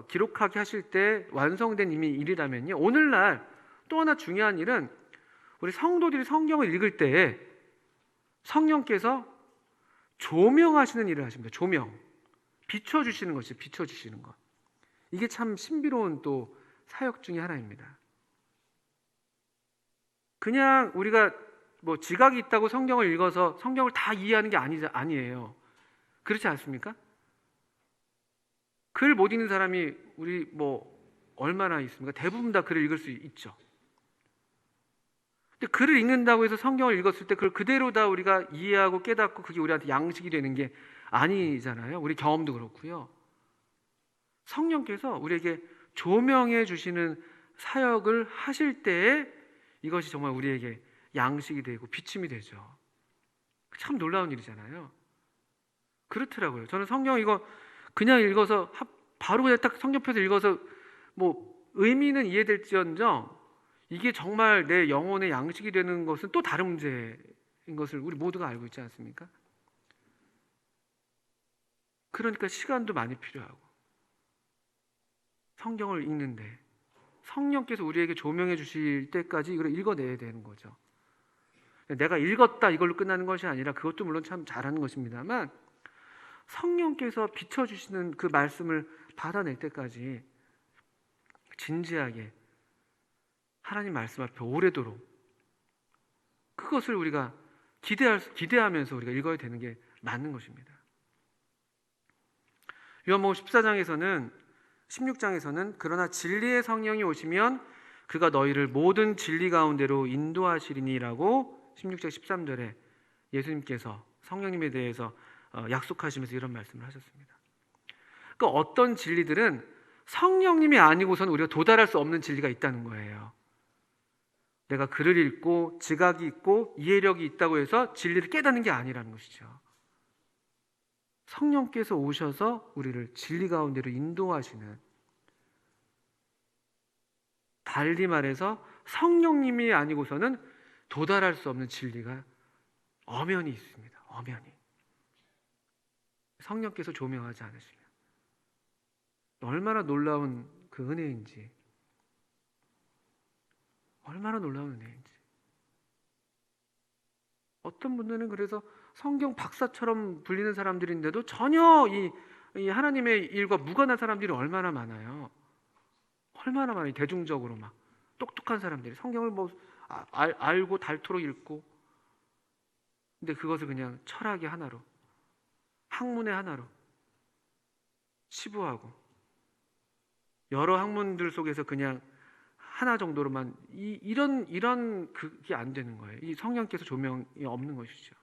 기록하게 하실 때 완성된 이미 일이라면요. 오늘날 또 하나 중요한 일은 우리 성도들이 성경을 읽을 때에 성령께서 조명하시는 일을 하십니다. 조명. 비춰주시는 것이 비춰주시는 것. 이게 참 신비로운 또 사역 중에 하나입니다. 그냥 우리가 뭐 지각이 있다고 성경을 읽어서 성경을 다 이해하는 게 아니에요. 그렇지 않습니까? 글 못 읽는 사람이 우리 뭐 얼마나 있습니까? 대부분 다 글을 읽을 수 있죠. 근데 글을 읽는다고 해서 성경을 읽었을 때 그걸 그대로 다 우리가 이해하고 깨닫고 그게 우리한테 양식이 되는 게 아니잖아요. 우리 경험도 그렇고요. 성령께서 우리에게 조명해 주시는 사역을 하실 때에 이것이 정말 우리에게 양식이 되고 비침이 되죠. 참 놀라운 일이잖아요. 그렇더라고요. 저는 성경 이거 그냥 읽어서 바로 그냥 딱 성경표에서 읽어서 뭐 의미는 이해될지언정 이게 정말 내 영혼의 양식이 되는 것은 또 다른 문제인 것을 우리 모두가 알고 있지 않습니까? 그러니까 시간도 많이 필요하고 성경을 읽는데 성령께서 우리에게 조명해 주실 때까지 이걸 읽어내야 되는 거죠. 내가 읽었다 이걸로 끝나는 것이 아니라 그것도 물론 참 잘하는 것입니다만 성령께서 비춰주시는 그 말씀을 받아낼 때까지 진지하게 하나님 말씀 앞에 오래도록 그것을 우리가 기대하면서 우리가 읽어야 되는 게 맞는 것입니다. 요한복음 16장에서는 그러나 진리의 성령이 오시면 그가 너희를 모든 진리 가운데로 인도하시리니라고 16장 13절에 예수님께서 성령님에 대해서 약속하시면서 이런 말씀을 하셨습니다. 그 어떤 진리들은 성령님이 아니고서는 우리가 도달할 수 없는 진리가 있다는 거예요. 내가 글을 읽고 지각이 있고 이해력이 있다고 해서 진리를 깨닫는 게 아니라는 것이죠. 성령께서 오셔서 우리를 진리 가운데로 인도하시는, 달리 말해서 성령님이 아니고서는 도달할 수 없는 진리가 엄연히 있습니다. 엄연히. 성령께서 조명하지 않으시면 얼마나 놀라운 그 은혜인지, 얼마나 놀라운 은혜인지. 어떤 분들은 그래서 성경 박사처럼 불리는 사람들인데도 전혀 이 하나님의 일과 무관한 사람들이 얼마나 많아요. 얼마나 많아요. 대중적으로 막 똑똑한 사람들이 성경을 알고 닳도록 읽고, 근데 그것을 그냥 철학의 하나로, 학문의 하나로 치부하고 여러 학문들 속에서 그냥 하나 정도로만 이런 그게 안 되는 거예요. 이 성령께서 조명이 없는 것이죠.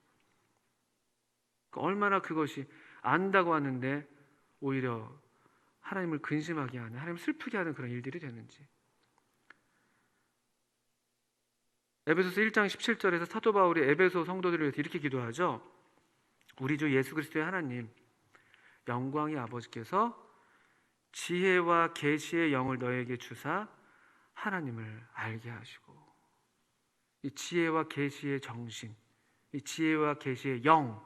얼마나 그것이 안다고 하는데 오히려 하나님을 근심하게 하는, 하나님을 슬프게 하는 그런 일들이 되는지. 에베소서 1장 17절에서 사도 바울이 에베소 성도들을 위해서 이렇게 기도하죠. 우리 주 예수 그리스도의 하나님, 영광의 아버지께서 지혜와 계시의 영을 너에게 주사 하나님을 알게 하시고, 이 지혜와 계시의 정신, 이 지혜와 계시의 영,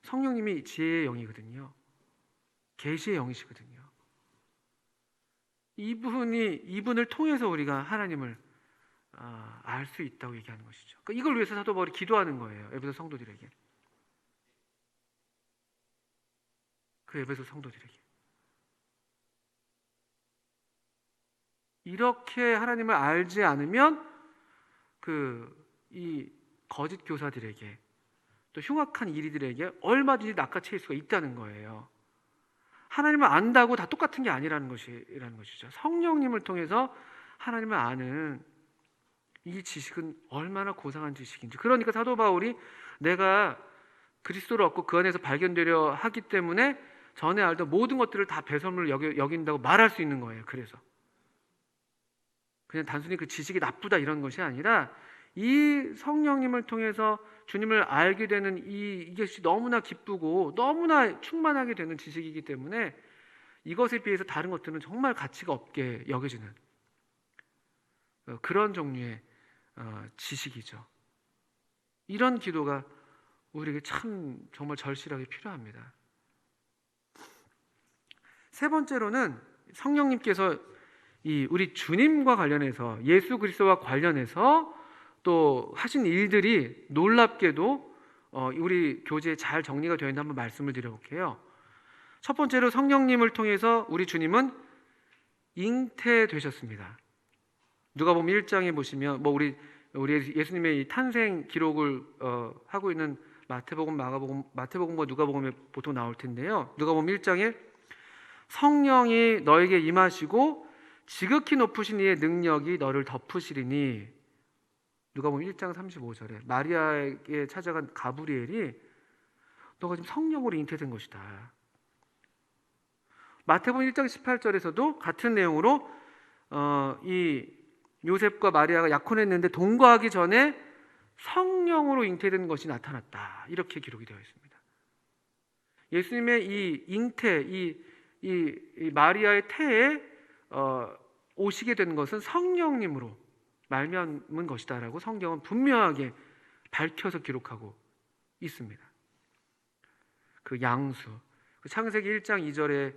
성령님이 지혜의 영이거든요. 계시의 영이시거든요. 이분을 통해서 우리가 하나님을 알 수 있다고 얘기하는 것이죠. 그러니까 이걸 위해서 사도 바울이 기도하는 거예요. 에베소 성도들에게. 그 에베소 성도들에게. 이렇게 하나님을 알지 않으면 이 거짓 교사들에게 또 흉악한 이리들에게 얼마든지 낚아채일 수가 있다는 거예요. 하나님을 안다고 다 똑같은 게 아니라는 것이죠. 성령님을 통해서 하나님을 아는 이 지식은 얼마나 고상한 지식인지. 그러니까 사도 바울이 내가 그리스도를 얻고 그 안에서 발견되려 하기 때문에 전에 알던 모든 것들을 다 배설물로 여긴다고 말할 수 있는 거예요. 그래서 그냥 단순히 그 지식이 나쁘다 이런 것이 아니라 이 성령님을 통해서 주님을 알게 되는 이것이 너무나 기쁘고 너무나 충만하게 되는 지식이기 때문에 이것에 비해서 다른 것들은 정말 가치가 없게 여겨지는 그런 종류의 지식이죠. 이런 기도가 우리에게 참 정말 절실하게 필요합니다. 세 번째로는 성령님께서 우리 주님과 관련해서, 예수 그리스도와 관련해서 또 하신 일들이 놀랍게도 우리 교재에 잘 정리가 되어 있는 한번 말씀을 드려볼게요. 첫 번째로 성령님을 통해서 우리 주님은 잉태되셨습니다. 누가복음 1장에 보시면 우리 예수님의 이 탄생 기록을 하고 있는 마태복음, 마태복음과 누가복음에 보통 나올 텐데요. 누가복음 1장에 성령이 너에게 임하시고 지극히 높으신 이의 능력이 너를 덮으시리니, 누가복음 1장 35절에 마리아에게 찾아간 가브리엘이 너가 지금 성령으로 잉태된 것이다. 마태복음 1장 18절에서도 같은 내용으로 이 요셉과 마리아가 약혼했는데 동거하기 전에 성령으로 잉태된 것이 나타났다, 이렇게 기록이 되어 있습니다. 예수님의 이 잉태, 이 마리아의 태에 오시게 된 것은 성령님으로 말미암은 것이다라고 성경은 분명하게 밝혀서 기록하고 있습니다. 그 양수, 그 창세기 1장 2절에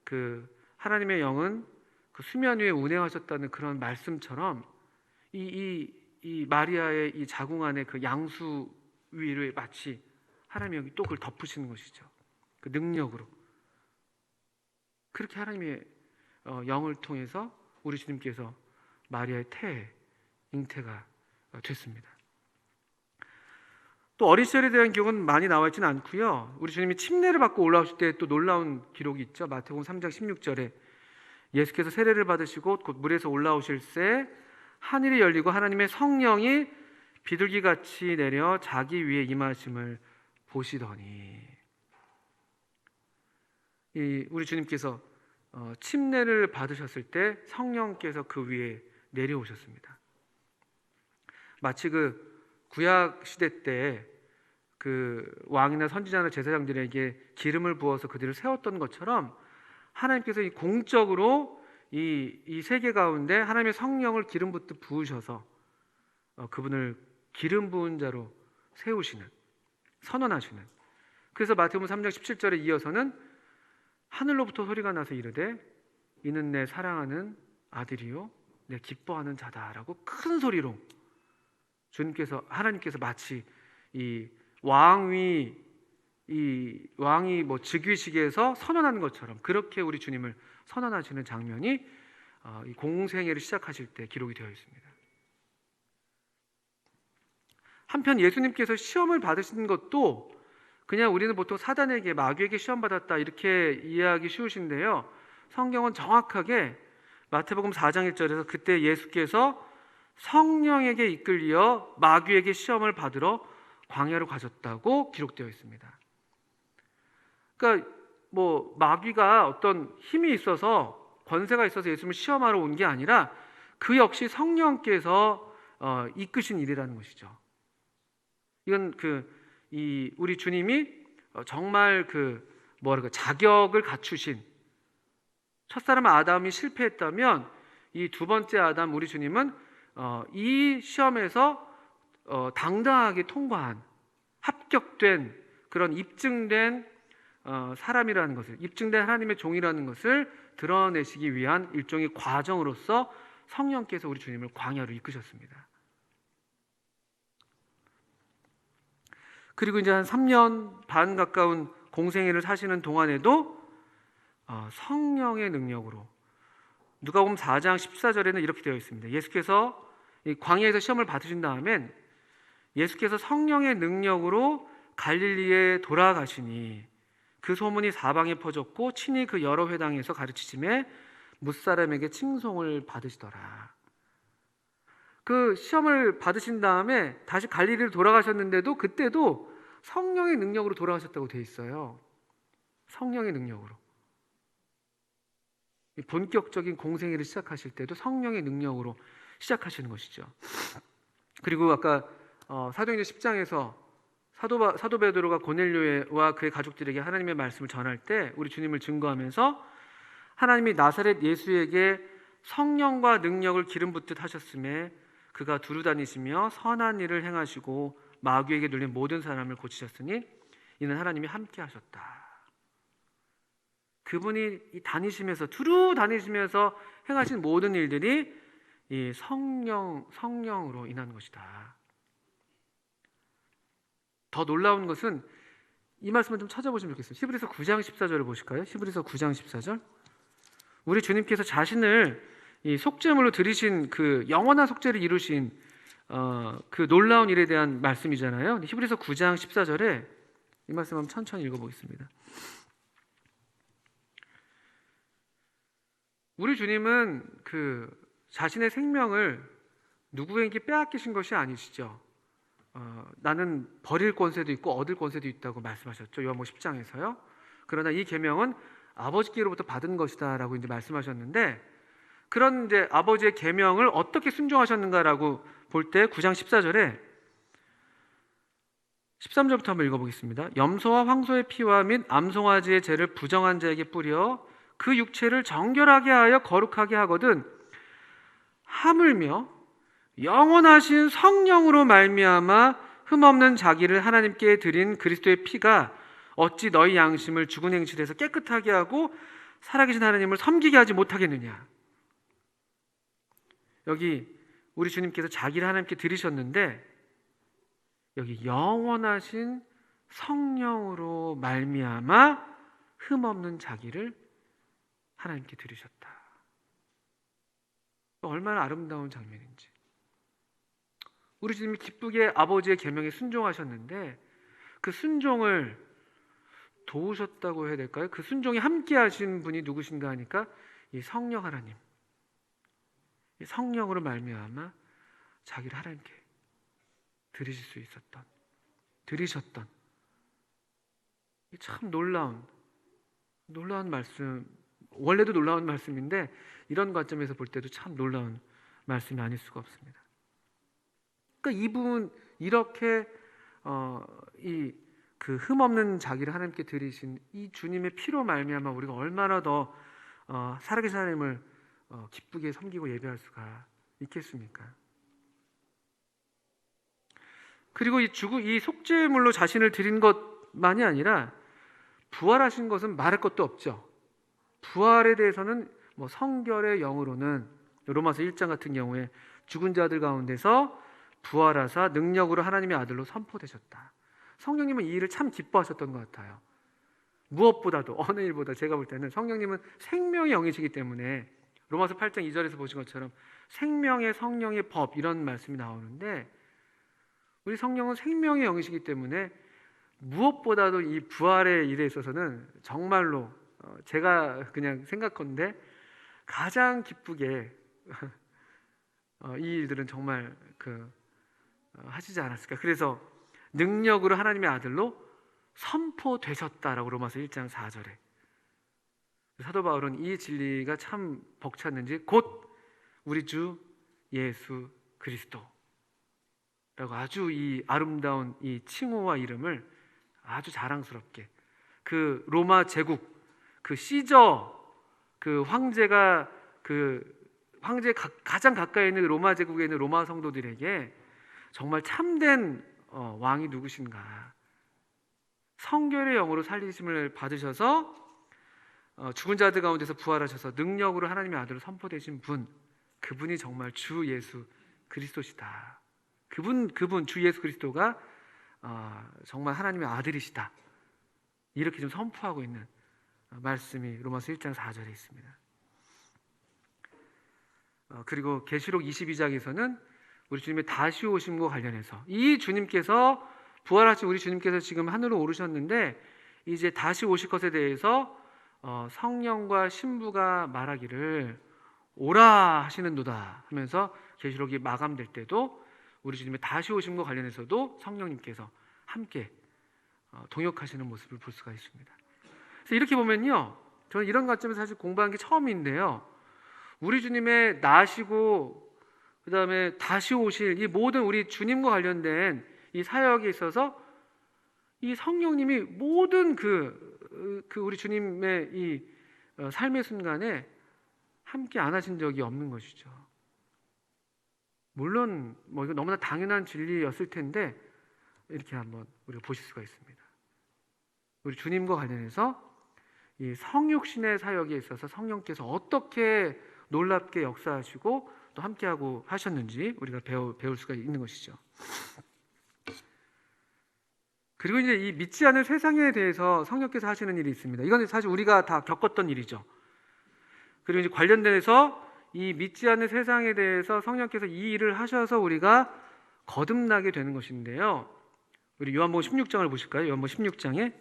그 하나님의 영은 그 수면 위에 운행하셨다는 그런 말씀처럼 이 마리아의 이 자궁 안에 그 양수 위를 마치 하나님의 영이 또 그걸 덮으시는 것이죠. 그 능력으로. 그렇게 하나님의 영을 통해서 우리 주님께서 마리아의 태에 잉태가 됐습니다. 또 어린 시절에 대한 기록은 많이 나와 있지는 않고요. 우리 주님이 침례를 받고 올라오실 때 또 놀라운 기록이 있죠. 마태복음 3장 16절에 예수께서 세례를 받으시고 곧 물에서 올라오실 새 하늘이 열리고 하나님의 성령이 비둘기같이 내려 자기 위에 임하심을 보시더니, 우리 주님께서 침례를 받으셨을 때 성령께서 그 위에 내려오셨습니다. 마치 그 구약 시대 때 그 왕이나 선지자나 제사장들에게 기름을 부어서 그들을 세웠던 것처럼 하나님께서 이 공적으로 이 세계 가운데 하나님의 성령을 기름 붓듯 부으셔서 그분을 기름 부은 자로 세우시는, 선언하시는. 그래서 마태복음 3장 17절에 이어서는 하늘로부터 소리가 나서 이르되 이는 내 사랑하는 아들이요 내 기뻐하는 자다라고 큰 소리로 하나님께서 마치 이 왕이 뭐 즉위식에서 선언하는 것처럼 그렇게 우리 주님을 선언하시는 장면이 이 공생애를 시작하실 때 기록이 되어 있습니다. 한편 예수님께서 시험을 받으신 것도 그냥 우리는 보통 사단에게, 마귀에게 시험 받았다 이렇게 이해하기 쉬우신데요, 성경은 정확하게 마태복음 4장 1절에서 그때 예수께서 성령에게 이끌려 마귀에게 시험을 받으러 광야로 가셨다고 기록되어 있습니다. 그러니까 뭐 마귀가 어떤 힘이 있어서, 권세가 있어서 예수님을 시험하러 온 게 아니라 그 역시 성령께서 이끄신 일이라는 것이죠. 이건 우리 주님이 정말 자격을 갖추신, 첫사람 아담이 실패했다면 이 두 번째 아담 우리 주님은 이 시험에서 당당하게 통과한, 합격된, 그런 입증된 사람이라는 것을, 입증된 하나님의 종이라는 것을 드러내시기 위한 일종의 과정으로서 성령께서 우리 주님을 광야로 이끄셨습니다. 그리고 이제 한 3년 반 가까운 공생애를 사시는 동안에도 성령의 능력으로, 누가복음 4장 14절에는 이렇게 되어 있습니다. 예수께서 이 광야에서 시험을 받으신 다음엔 예수께서 성령의 능력으로 갈릴리에 돌아가시니 그 소문이 사방에 퍼졌고 친히 그 여러 회당에서 가르치심에 뭇사람에게 칭송을 받으시더라. 그 시험을 받으신 다음에 다시 갈릴리로 돌아가셨는데도 그때도 성령의 능력으로 돌아가셨다고 되어 있어요. 성령의 능력으로. 본격적인 공생애를 시작하실 때도 성령의 능력으로 시작하시는 것이죠. 그리고 아까 사도행전 10장에서 사도 베드로가 고넬료와 그의 가족들에게 하나님의 말씀을 전할 때 우리 주님을 증거하면서 하나님이 나사렛 예수에게 성령과 능력을 기름 붓듯 하셨음에 그가 두루 다니시며 선한 일을 행하시고 마귀에게 눌린 모든 사람을 고치셨으니 이는 하나님이 함께 하셨다. 그분이 두루 다니시면서 행하신 모든 일들이 이 성령으로 인한 것이다. 더 놀라운 것은 이 말씀을 좀 찾아보시면 좋겠습니다. 히브리서 9장 14절을 보실까요? 히브리서 9장 14절. 우리 주님께서 자신을 이 속죄물로 드리신 그 영원한 속죄를 이루신 그 놀라운 일에 대한 말씀이잖아요. 히브리서 9장 14절에 이 말씀 한번 천천히 읽어보겠습니다. 우리 주님은 그 자신의 생명을 누구에게 빼앗기신 것이 아니시죠. 나는 버릴 권세도 있고 얻을 권세도 있다고 말씀하셨죠. 요한복음 10장에서요. 그러나 이 계명은 아버지께로부터 받은 것이다라고 이제 말씀하셨는데, 그런 이제 아버지의 계명을 어떻게 순종하셨는가라고 볼 때 9장 14절에 13절부터 한번 읽어보겠습니다. 염소와 황소의 피와 및 암송아지의 죄를 부정한 자에게 뿌려 그 육체를 정결하게 하여 거룩하게 하거든 하물며 영원하신 성령으로 말미암아 흠없는 자기를 하나님께 드린 그리스도의 피가 어찌 너희 양심을 죽은 행실에서 깨끗하게 하고 살아계신 하나님을 섬기게 하지 못하겠느냐. 여기 우리 주님께서 자기를 하나님께 드리셨는데, 여기 영원하신 성령으로 말미암아 흠없는 자기를 하나님께 드리셨다. 얼마나 아름다운 장면인지. 우리 주님이 기쁘게 아버지의 계명에 순종하셨는데, 그 순종을 도우셨다고 해야 될까요? 그 순종에 함께 하신 분이 누구신가 하니까 이 성령 하나님, 이 성령으로 말미암아 자기를 하나님께 드리실 수 있었던, 드리셨던, 참 놀라운 말씀, 원래도 놀라운 말씀인데 이런 관점에서 볼 때도 참 놀라운 말씀이 아닐 수가 없습니다. 그러니까 이분 이렇게 그 흠없는 자기를 하나님께 드리신 이 주님의 피로 말미암아 우리가 얼마나 더 살아계신 하나님을 기쁘게 섬기고 예배할 수가 있겠습니까? 그리고 이 속죄물로 자신을 드린 것만이 아니라 부활하신 것은 말할 것도 없죠. 부활에 대해서는 성결의 영으로는 로마서 1장 같은 경우에 죽은 자들 가운데서 부활하사 능력으로 하나님의 아들로 선포되셨다. 성령님은 이 일을 참 기뻐하셨던 것 같아요. 무엇보다도 어느 일보다 제가 볼 때는 성령님은 생명의 영이시기 때문에 로마서 8장 2절에서 보신 것처럼 생명의 성령의 법 이런 말씀이 나오는데, 우리 성령은 생명의 영이시기 때문에 무엇보다도 이 부활의 일에 있어서는 정말로 제가 그냥 생각컨대 가장 기쁘게 이 일들은 정말 하시지 않았을까. 그래서 능력으로 하나님의 아들로 선포되셨다라고 로마서 1장 4절에 사도 바울은 이 진리가 참 벅찼는지 곧 우리 주 예수 그리스도라고 아주 이 아름다운 이 칭호와 이름을 아주 자랑스럽게 그 로마 제국 그 시저 그 황제가 황제 가장 가까이 있는 로마 제국에 있는 로마 성도들에게 정말 참된 왕이 누구신가, 성결의 영으로 살리심을 받으셔서 죽은 자들 가운데서 부활하셔서 능력으로 하나님의 아들로 선포되신 분, 그분이 정말 주 예수 그리스도시다. 그분 주 예수 그리스도가 정말 하나님의 아들이시다. 이렇게 좀 선포하고 있는 말씀이 로마서 1장 4절에 있습니다. 그리고 계시록 22장에서는 우리 주님의 다시 오심과 관련해서 이 주님께서 부활하신 우리 주님께서 지금 하늘로 오르셨는데 이제 다시 오실 것에 대해서 성령과 신부가 말하기를 오라 하시는도다 하면서 계시록이 마감될 때도 우리 주님의 다시 오심과 관련해서도 성령님께서 함께 동역하시는 모습을 볼 수가 있습니다. 그래서 이렇게 보면요, 저는 이런 관점에서 사실 공부한 게 처음인데요, 우리 주님의 나시고 그 다음에 다시 오실 이 모든 우리 주님과 관련된 이 사역에 있어서 이 성령님이 모든 그 우리 주님의 이 삶의 순간에 함께 안 하신 적이 없는 것이죠. 물론 이거 너무나 당연한 진리였을 텐데 이렇게 한번 우리가 보실 수가 있습니다. 우리 주님과 관련해서 이 성육신의 사역에 있어서 성령께서 어떻게 놀랍게 역사하시고 또 함께하고 하셨는지 우리가 배울 수가 있는 것이죠. 그리고 이제 이 믿지 않을 세상에 대해서 성령께서 하시는 일이 있습니다. 이건 사실 우리가 다 겪었던 일이죠. 그리고 이제 관련돼서 이 믿지 않는 세상에 대해서 성령께서 이 일을 하셔서 우리가 거듭나게 되는 것인데요. 우리 요한복음 16장을 보실까요? 요한복음 16장에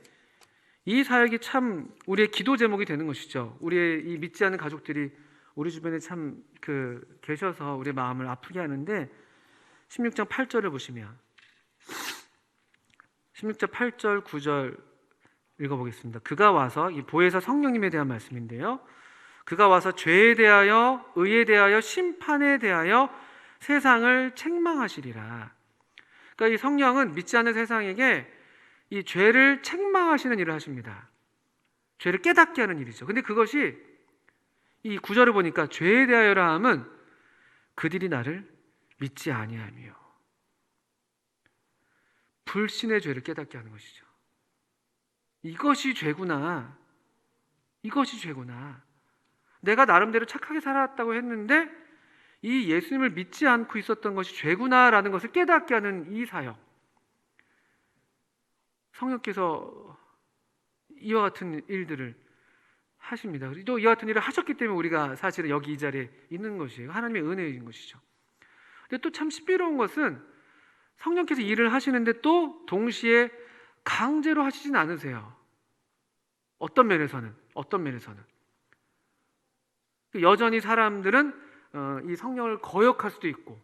이 사역이 참 우리의 기도 제목이 되는 것이죠. 우리의 이 믿지 않는 가족들이 우리 주변에 참 계셔서 우리의 마음을 아프게 하는데 16장 8절을 보시면 16장 8절 9절 읽어보겠습니다. 그가 와서, 이 보혜사 성령님에 대한 말씀인데요. 그가 와서 죄에 대하여, 의에 대하여, 심판에 대하여 세상을 책망하시리라. 그러니까 이 성령은 믿지 않는 세상에게 이 죄를 책망하시는 일을 하십니다. 죄를 깨닫게 하는 일이죠. 근데 그것이 이 구절을 보니까 죄에 대하여라 함은 그들이 나를 믿지 아니하며, 불신의 죄를 깨닫게 하는 것이죠. 이것이 죄구나. 이것이 죄구나. 내가 나름대로 착하게 살았다고 했는데 이 예수님을 믿지 않고 있었던 것이 죄구나라는 것을 깨닫게 하는 이 사역. 성령께서 이와 같은 일들을 하십니다. 또 이와 같은 일을 하셨기 때문에 우리가 사실은 여기 이 자리에 있는 것이에요. 하나님의 은혜인 것이죠. 근데 또 참 신비로운 것은 성령께서 일을 하시는데 또 동시에 강제로 하시진 않으세요. 어떤 면에서는 여전히 사람들은 이 성령을 거역할 수도 있고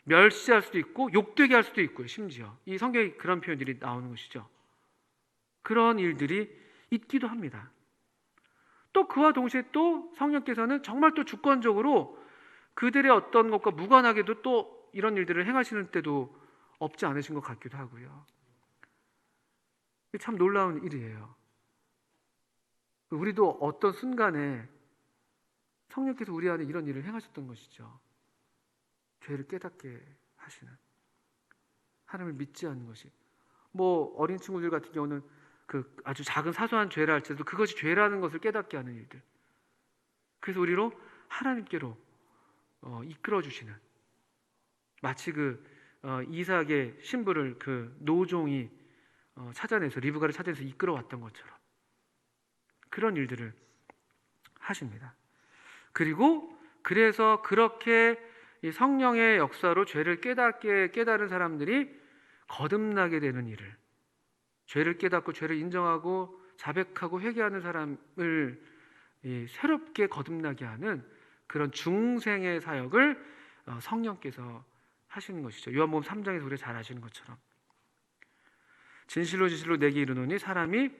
멸시할 수도 있고 욕되게 할 수도 있고요. 심지어 이 성경에 그런 표현들이 나오는 것이죠. 그런 일들이 있기도 합니다. 또 그와 동시에 또 성령께서는 정말 또 주권적으로 그들의 어떤 것과 무관하게도 또 이런 일들을 행하시는 때도 없지 않으신 것 같기도 하고요. 참 놀라운 일이에요. 우리도 어떤 순간에 성령께서 우리 안에 이런 일을 행하셨던 것이죠. 죄를 깨닫게 하시는, 하나님을 믿지 않는 것이, 뭐 어린 친구들 같은 경우는 그 아주 작은 사소한 죄라 할지라도 그것이 죄라는 것을 깨닫게 하는 일들. 그래서 우리로 하나님께로 이끌어 주시는, 마치 이삭의 신부를 그 노종이 찾아내서, 리브가를 찾아내서 이끌어 왔던 것처럼 그런 일들을 하십니다. 그리고 그래서 그렇게 이 성령의 역사로 죄를 깨달은 사람들이 거듭나게 되는 일을, 죄를 깨닫고 죄를 인정하고 자백하고 회개하는 사람을 새롭게 거듭나게 하는 그런 중생의 사역을 성령께서 하시는 것이죠. 요한복음 3장에서 우리가 잘 아시는 것처럼, 진실로 진실로 내게 이르노니 사람이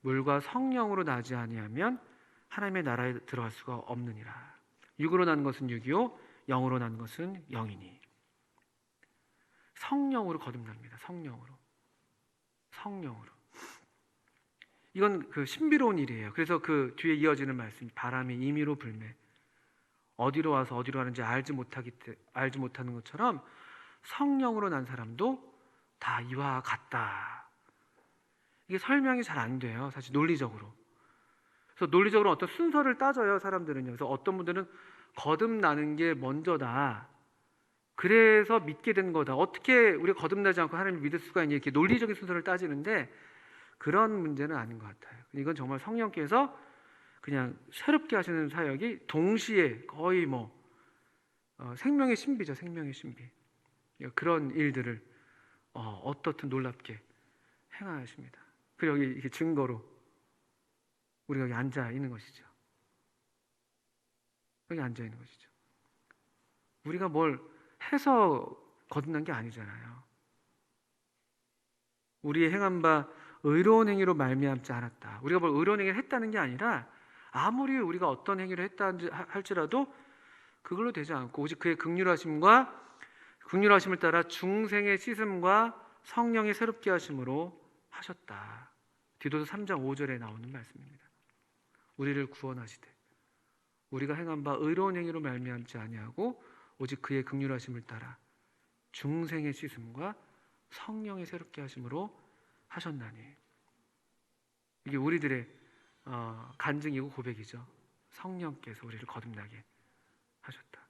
물과 성령으로 나지 아니하면 하나님의 나라에 들어갈 수가 없느니라. 육으로 난 것은 육이요 영으로 난 것은 영이니. 성령으로 거듭납니다. 성령으로. 이건 그 신비로운 일이에요. 그래서 그 뒤에 이어지는 말씀, 바람이 임의로 불매, 어디로 와서 어디로 가는지 알지 못하는 것처럼 성령으로 난 사람도 다 이와 같다. 이게 설명이 잘 안 돼요. 사실 논리적으로. 그래서 논리적으로 어떤 순서를 따져요, 사람들은요. 그래서 어떤 분들은 거듭나는 게 먼저다. 그래서 믿게 된 거다. 어떻게 우리가 거듭나지 않고 하나님을 믿을 수가 있냐, 이렇게 논리적인 순서를 따지는데 그런 문제는 아닌 것 같아요. 이건 정말 성령께서 그냥 새롭게 하시는 사역이 동시에 거의 생명의 신비죠. 생명의 신비. 그런 일들을 어떻든 놀랍게 행하십니다. 그리고 여기 이게 증거로 우리가 여기 앉아 있는 것이죠. 여기 앉아 있는 것이죠. 우리가 뭘 해서 거듭난 게 아니잖아요. 우리의 행한 바 의로운 행위로 말미암지 않았다. 우리가 뭘 의로운 행위를 했다는 게 아니라 아무리 우리가 어떤 행위를 했다 할지라도 그걸로 되지 않고 오직 그의 긍휼하심을 따라 중생의 씻음과 성령의 새롭게 하심으로 하셨다. 디도서 3장 5절에 나오는 말씀입니다. 우리를 구원하시되 우리가 행한 바 의로운 행위로 말미암지 아니하고 오직 그의 긍휼하심을 따라 중생의 씻음과 성령의 새롭게 하심으로 하셨나니. 이게 우리들의 간증이고 고백이죠. 성령께서 우리를 거듭나게 하셨다.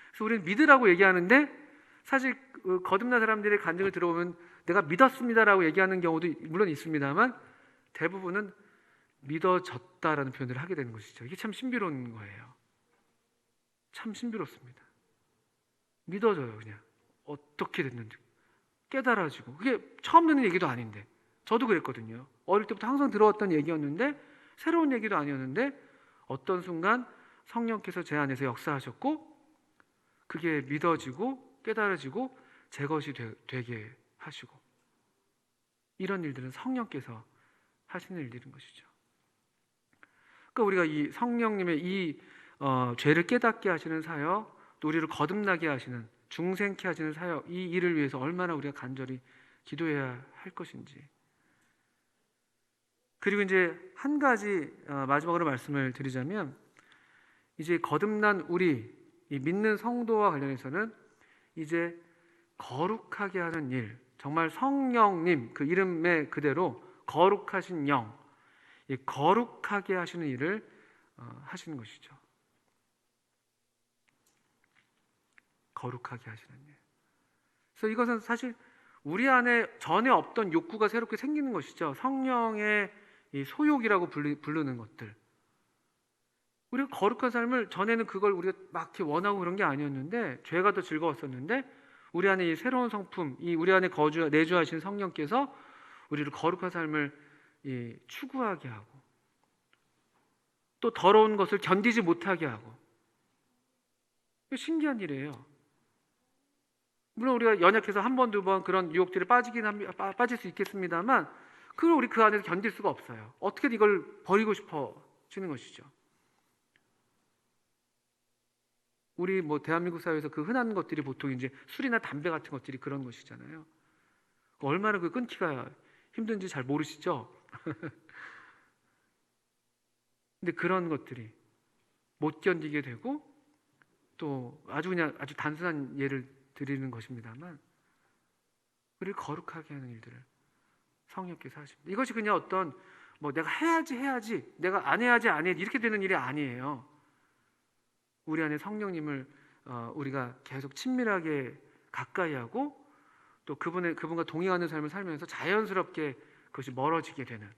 그래서 우리는 믿으라고 얘기하는데 사실 거듭난 사람들의 간증을 들어보면 내가 믿었습니다라고 얘기하는 경우도 물론 있습니다만 대부분은 믿어졌다라는 표현을 하게 되는 것이죠. 이게 참 신비로운 거예요. 참 신비롭습니다. 믿어져요. 그냥 어떻게 됐는지 깨달아지고. 그게 처음 듣는 얘기도 아닌데 저도 그랬거든요. 어릴 때부터 항상 들어왔던 얘기였는데 새로운 얘기도 아니었는데 어떤 순간 성령께서 제 안에서 역사하셨고 그게 믿어지고 깨달아지고 제 것이 되게 하시고, 이런 일들은 성령께서 하시는 일들인 것이죠. 그러니까 우리가 이 성령님의 이 죄를 깨닫게 하시는 사역, 또 우리를 거듭나게 하시는, 중생케 하시는 사역, 이 일을 위해서 얼마나 우리가 간절히 기도해야 할 것인지. 그리고 이제 한 가지 마지막으로 말씀을 드리자면, 이제 거듭난 우리 이 믿는 성도와 관련해서는 이제 거룩하게 하는 일, 정말 성령님 그 이름의 그대로 거룩하신 영, 이 거룩하게 하시는 일을 하시는 것이죠. 거룩하게 하시는 일. 그래서 이것은 사실 우리 안에 전에 없던 욕구가 새롭게 생기는 것이죠. 성령의 이 소욕이라고 부르는 것들. 우리가 거룩한 삶을 전에는 그걸 우리가 막 이렇게 원하고 그런 게 아니었는데, 죄가 더 즐거웠었는데, 우리 안에 이 새로운 성품, 이 우리 안에 내주하신 성령께서 우리를 거룩한 삶을 추구하게 하고, 또 더러운 것을 견디지 못하게 하고. 신기한 일이에요. 물론 우리가 연약해서 한 번, 두 번 그런 유혹들에 빠질 수 있겠습니다만, 그걸 우리 그 안에서 견딜 수가 없어요. 어떻게든 이걸 버리고 싶어지는 것이죠. 우리 대한민국 사회에서 그 흔한 것들이 보통 이제 술이나 담배 같은 것들이 그런 것이잖아요. 얼마나 그 끊기가 힘든지 잘 모르시죠? 근데 그런 것들이 못 견디게 되고, 또 아주 단순한 예를 드리는 것입니다만, 우리를 거룩하게 하는 일들을 성령께서 하십니다. 이것이 그냥 어떤 내가 해야지, 내가 안 해야지 이렇게 되는 일이 아니에요. 우리 안에 성령님을 우리가 계속 친밀하게 가까이 하고, 또 그분과 동행하는 삶을 살면서 자연스럽게 그것이 멀어지게 되는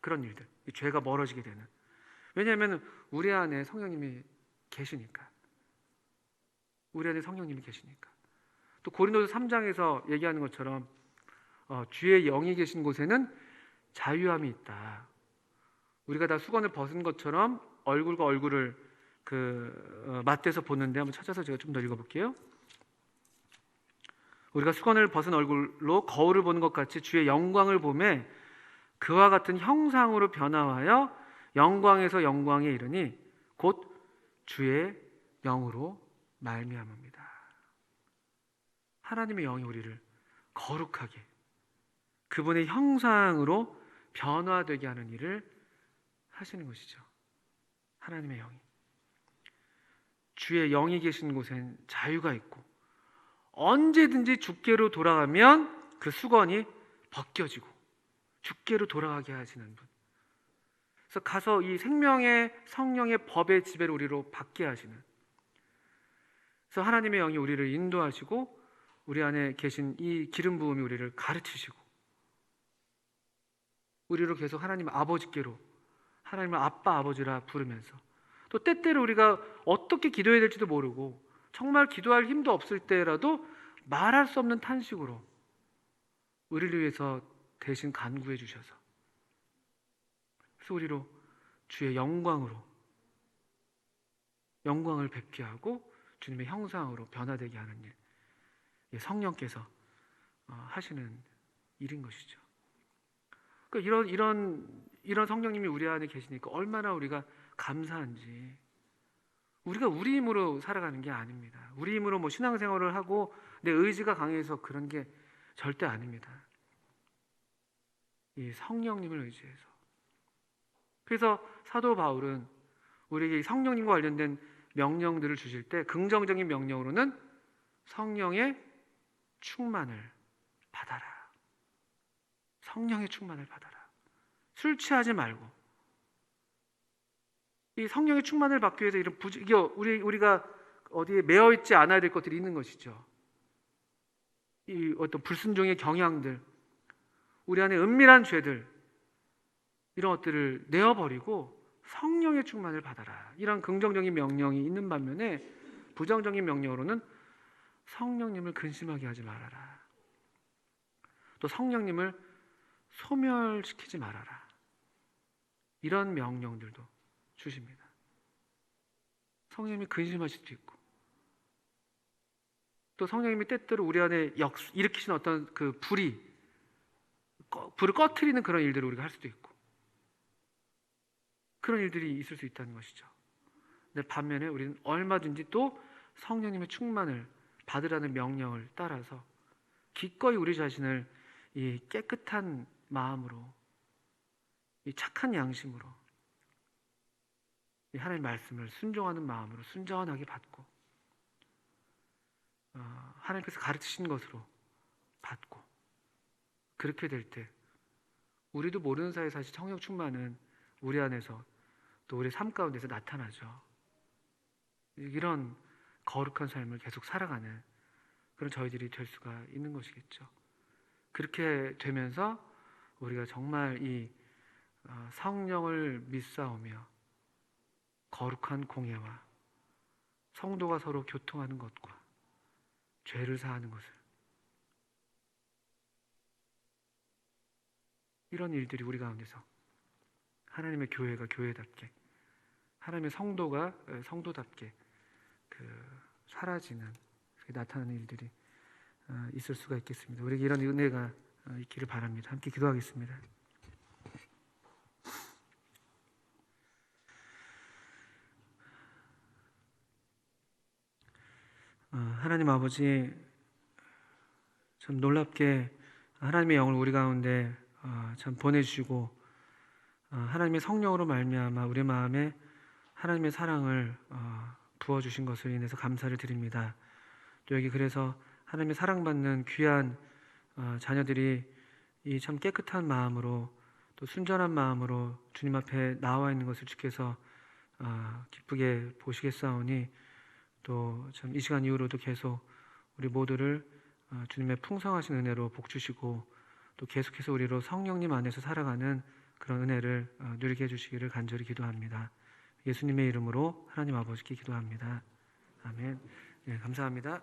그런 일들, 이 죄가 멀어지게 되는. 왜냐하면 우리 안에 성령님이 계시니까. 우리 안에 성령님이 계시니까. 또 고린도서 3장에서 얘기하는 것처럼 주의 영이 계신 곳에는 자유함이 있다. 우리가 다 수건을 벗은 것처럼 얼굴과 얼굴을 맞대서 보는데, 한번 찾아서 제가 좀 더 읽어볼게요. 우리가 수건을 벗은 얼굴로 거울을 보는 것 같이 주의 영광을 보매 그와 같은 형상으로 변화하여 영광에서 영광에 이르니 곧 주의 영으로 말미암습니다. 하나님의 영이 우리를 거룩하게 그분의 형상으로 변화되게 하는 일을 하시는 것이죠. 하나님의 영이. 주의 영이 계신 곳엔 자유가 있고, 언제든지 주께로 돌아가면 그 수건이 벗겨지고 주께로 돌아가게 하시는 분. 그래서 가서 이 생명의 성령의 법의 지배를 우리로 받게 하시는. 그래서 하나님의 영이 우리를 인도하시고, 우리 안에 계신 이 기름 부음이 우리를 가르치시고, 우리로 계속 하나님 아버지께로, 하나님을 아빠 아버지라 부르면서, 또 때때로 우리가 어떻게 기도해야 될지도 모르고 정말 기도할 힘도 없을 때라도 말할 수 없는 탄식으로 우리를 위해서 대신 간구해 주셔서, 그래서 우리로 주의 영광을 뵙게 하고 주님의 형상으로 변화되게 하는 일, 성령께서 하시는 일인 것이죠. 그러니까 이런 성령님이 우리 안에 계시니까 얼마나 우리가 감사한지. 우리가 우리 힘으로 살아가는 게 아닙니다. 우리 힘으로 신앙생활을 하고 내 의지가 강해서 그런 게 절대 아닙니다. 이 성령님을 의지해서. 그래서 사도 바울은 우리에게 이 성령님과 관련된 명령들을 주실 때 긍정적인 명령으로는 성령의 충만을 받아라. 성령의 충만을 받아라. 술 취하지 말고. 이 성령의 충만을 받기 위해서 우리가 어디에 매여 있지 않아야 될 것들이 있는 것이죠. 이 어떤 불순종의 경향들, 우리 안에 은밀한 죄들, 이런 것들을 내어버리고 성령의 충만을 받아라. 이런 긍정적인 명령이 있는 반면에 부정적인 명령으로는 성령님을 근심하게 하지 말아라. 또 성령님을 소멸시키지 말아라. 이런 명령들도 주십니다. 성령님이 근심하실 수도 있고, 또 성령님이 때때로 우리 안에 일으키신 어떤 그 불이, 불을 꺼트리는 그런 일들을 우리가 할 수도 있고 그런 일들이 있을 수 있다는 것이죠. 근데 반면에 우리는 얼마든지 또 성령님의 충만을 받으라는 명령을 따라서 기꺼이 우리 자신을 이 깨끗한 마음으로, 이 착한 양심으로, 이 하나님의 말씀을 순종하는 마음으로 순전하게 받고 하나님께서 가르치신 것으로 받고, 그렇게 될 때 우리도 모르는 사이에 사실 성령 충만은 우리 안에서 또 우리 삶 가운데서 나타나죠. 이런 거룩한 삶을 계속 살아가는 그런 저희들이 될 수가 있는 것이겠죠. 그렇게 되면서 우리가 정말 이 성령을 믿사오며 거룩한 공예와 성도가 서로 교통하는 것과 죄를 사하는 것을, 이런 일들이 우리 가운데서 하나님의 교회가 교회답게, 하나님의 성도가 성도답게 사라지는, 나타나는 일들이 있을 수가 있겠습니다. 우리에게 이런 은혜가 있기를 바랍니다. 함께 기도하겠습니다. 하나님 아버지, 참 놀랍게 하나님의 영을 우리 가운데 참 보내주시고 하나님의 성령으로 말미암아 우리 마음에 하나님의 사랑을 부어주신 것을 인해서 감사를 드립니다. 또 여기 그래서 하나님의 사랑받는 귀한 자녀들이 이 참 깨끗한 마음으로 또 순전한 마음으로 주님 앞에 나와 있는 것을 주께서 기쁘게 보시겠사오니, 또 참 이 시간 이후로도 계속 우리 모두를 주님의 풍성하신 은혜로 복주시고 또 계속해서 우리로 성령님 안에서 살아가는 그런 은혜를 누리게 해주시기를 간절히 기도합니다. 예수님의 이름으로 하나님 아버지께 기도합니다. 아멘. 네, 감사합니다.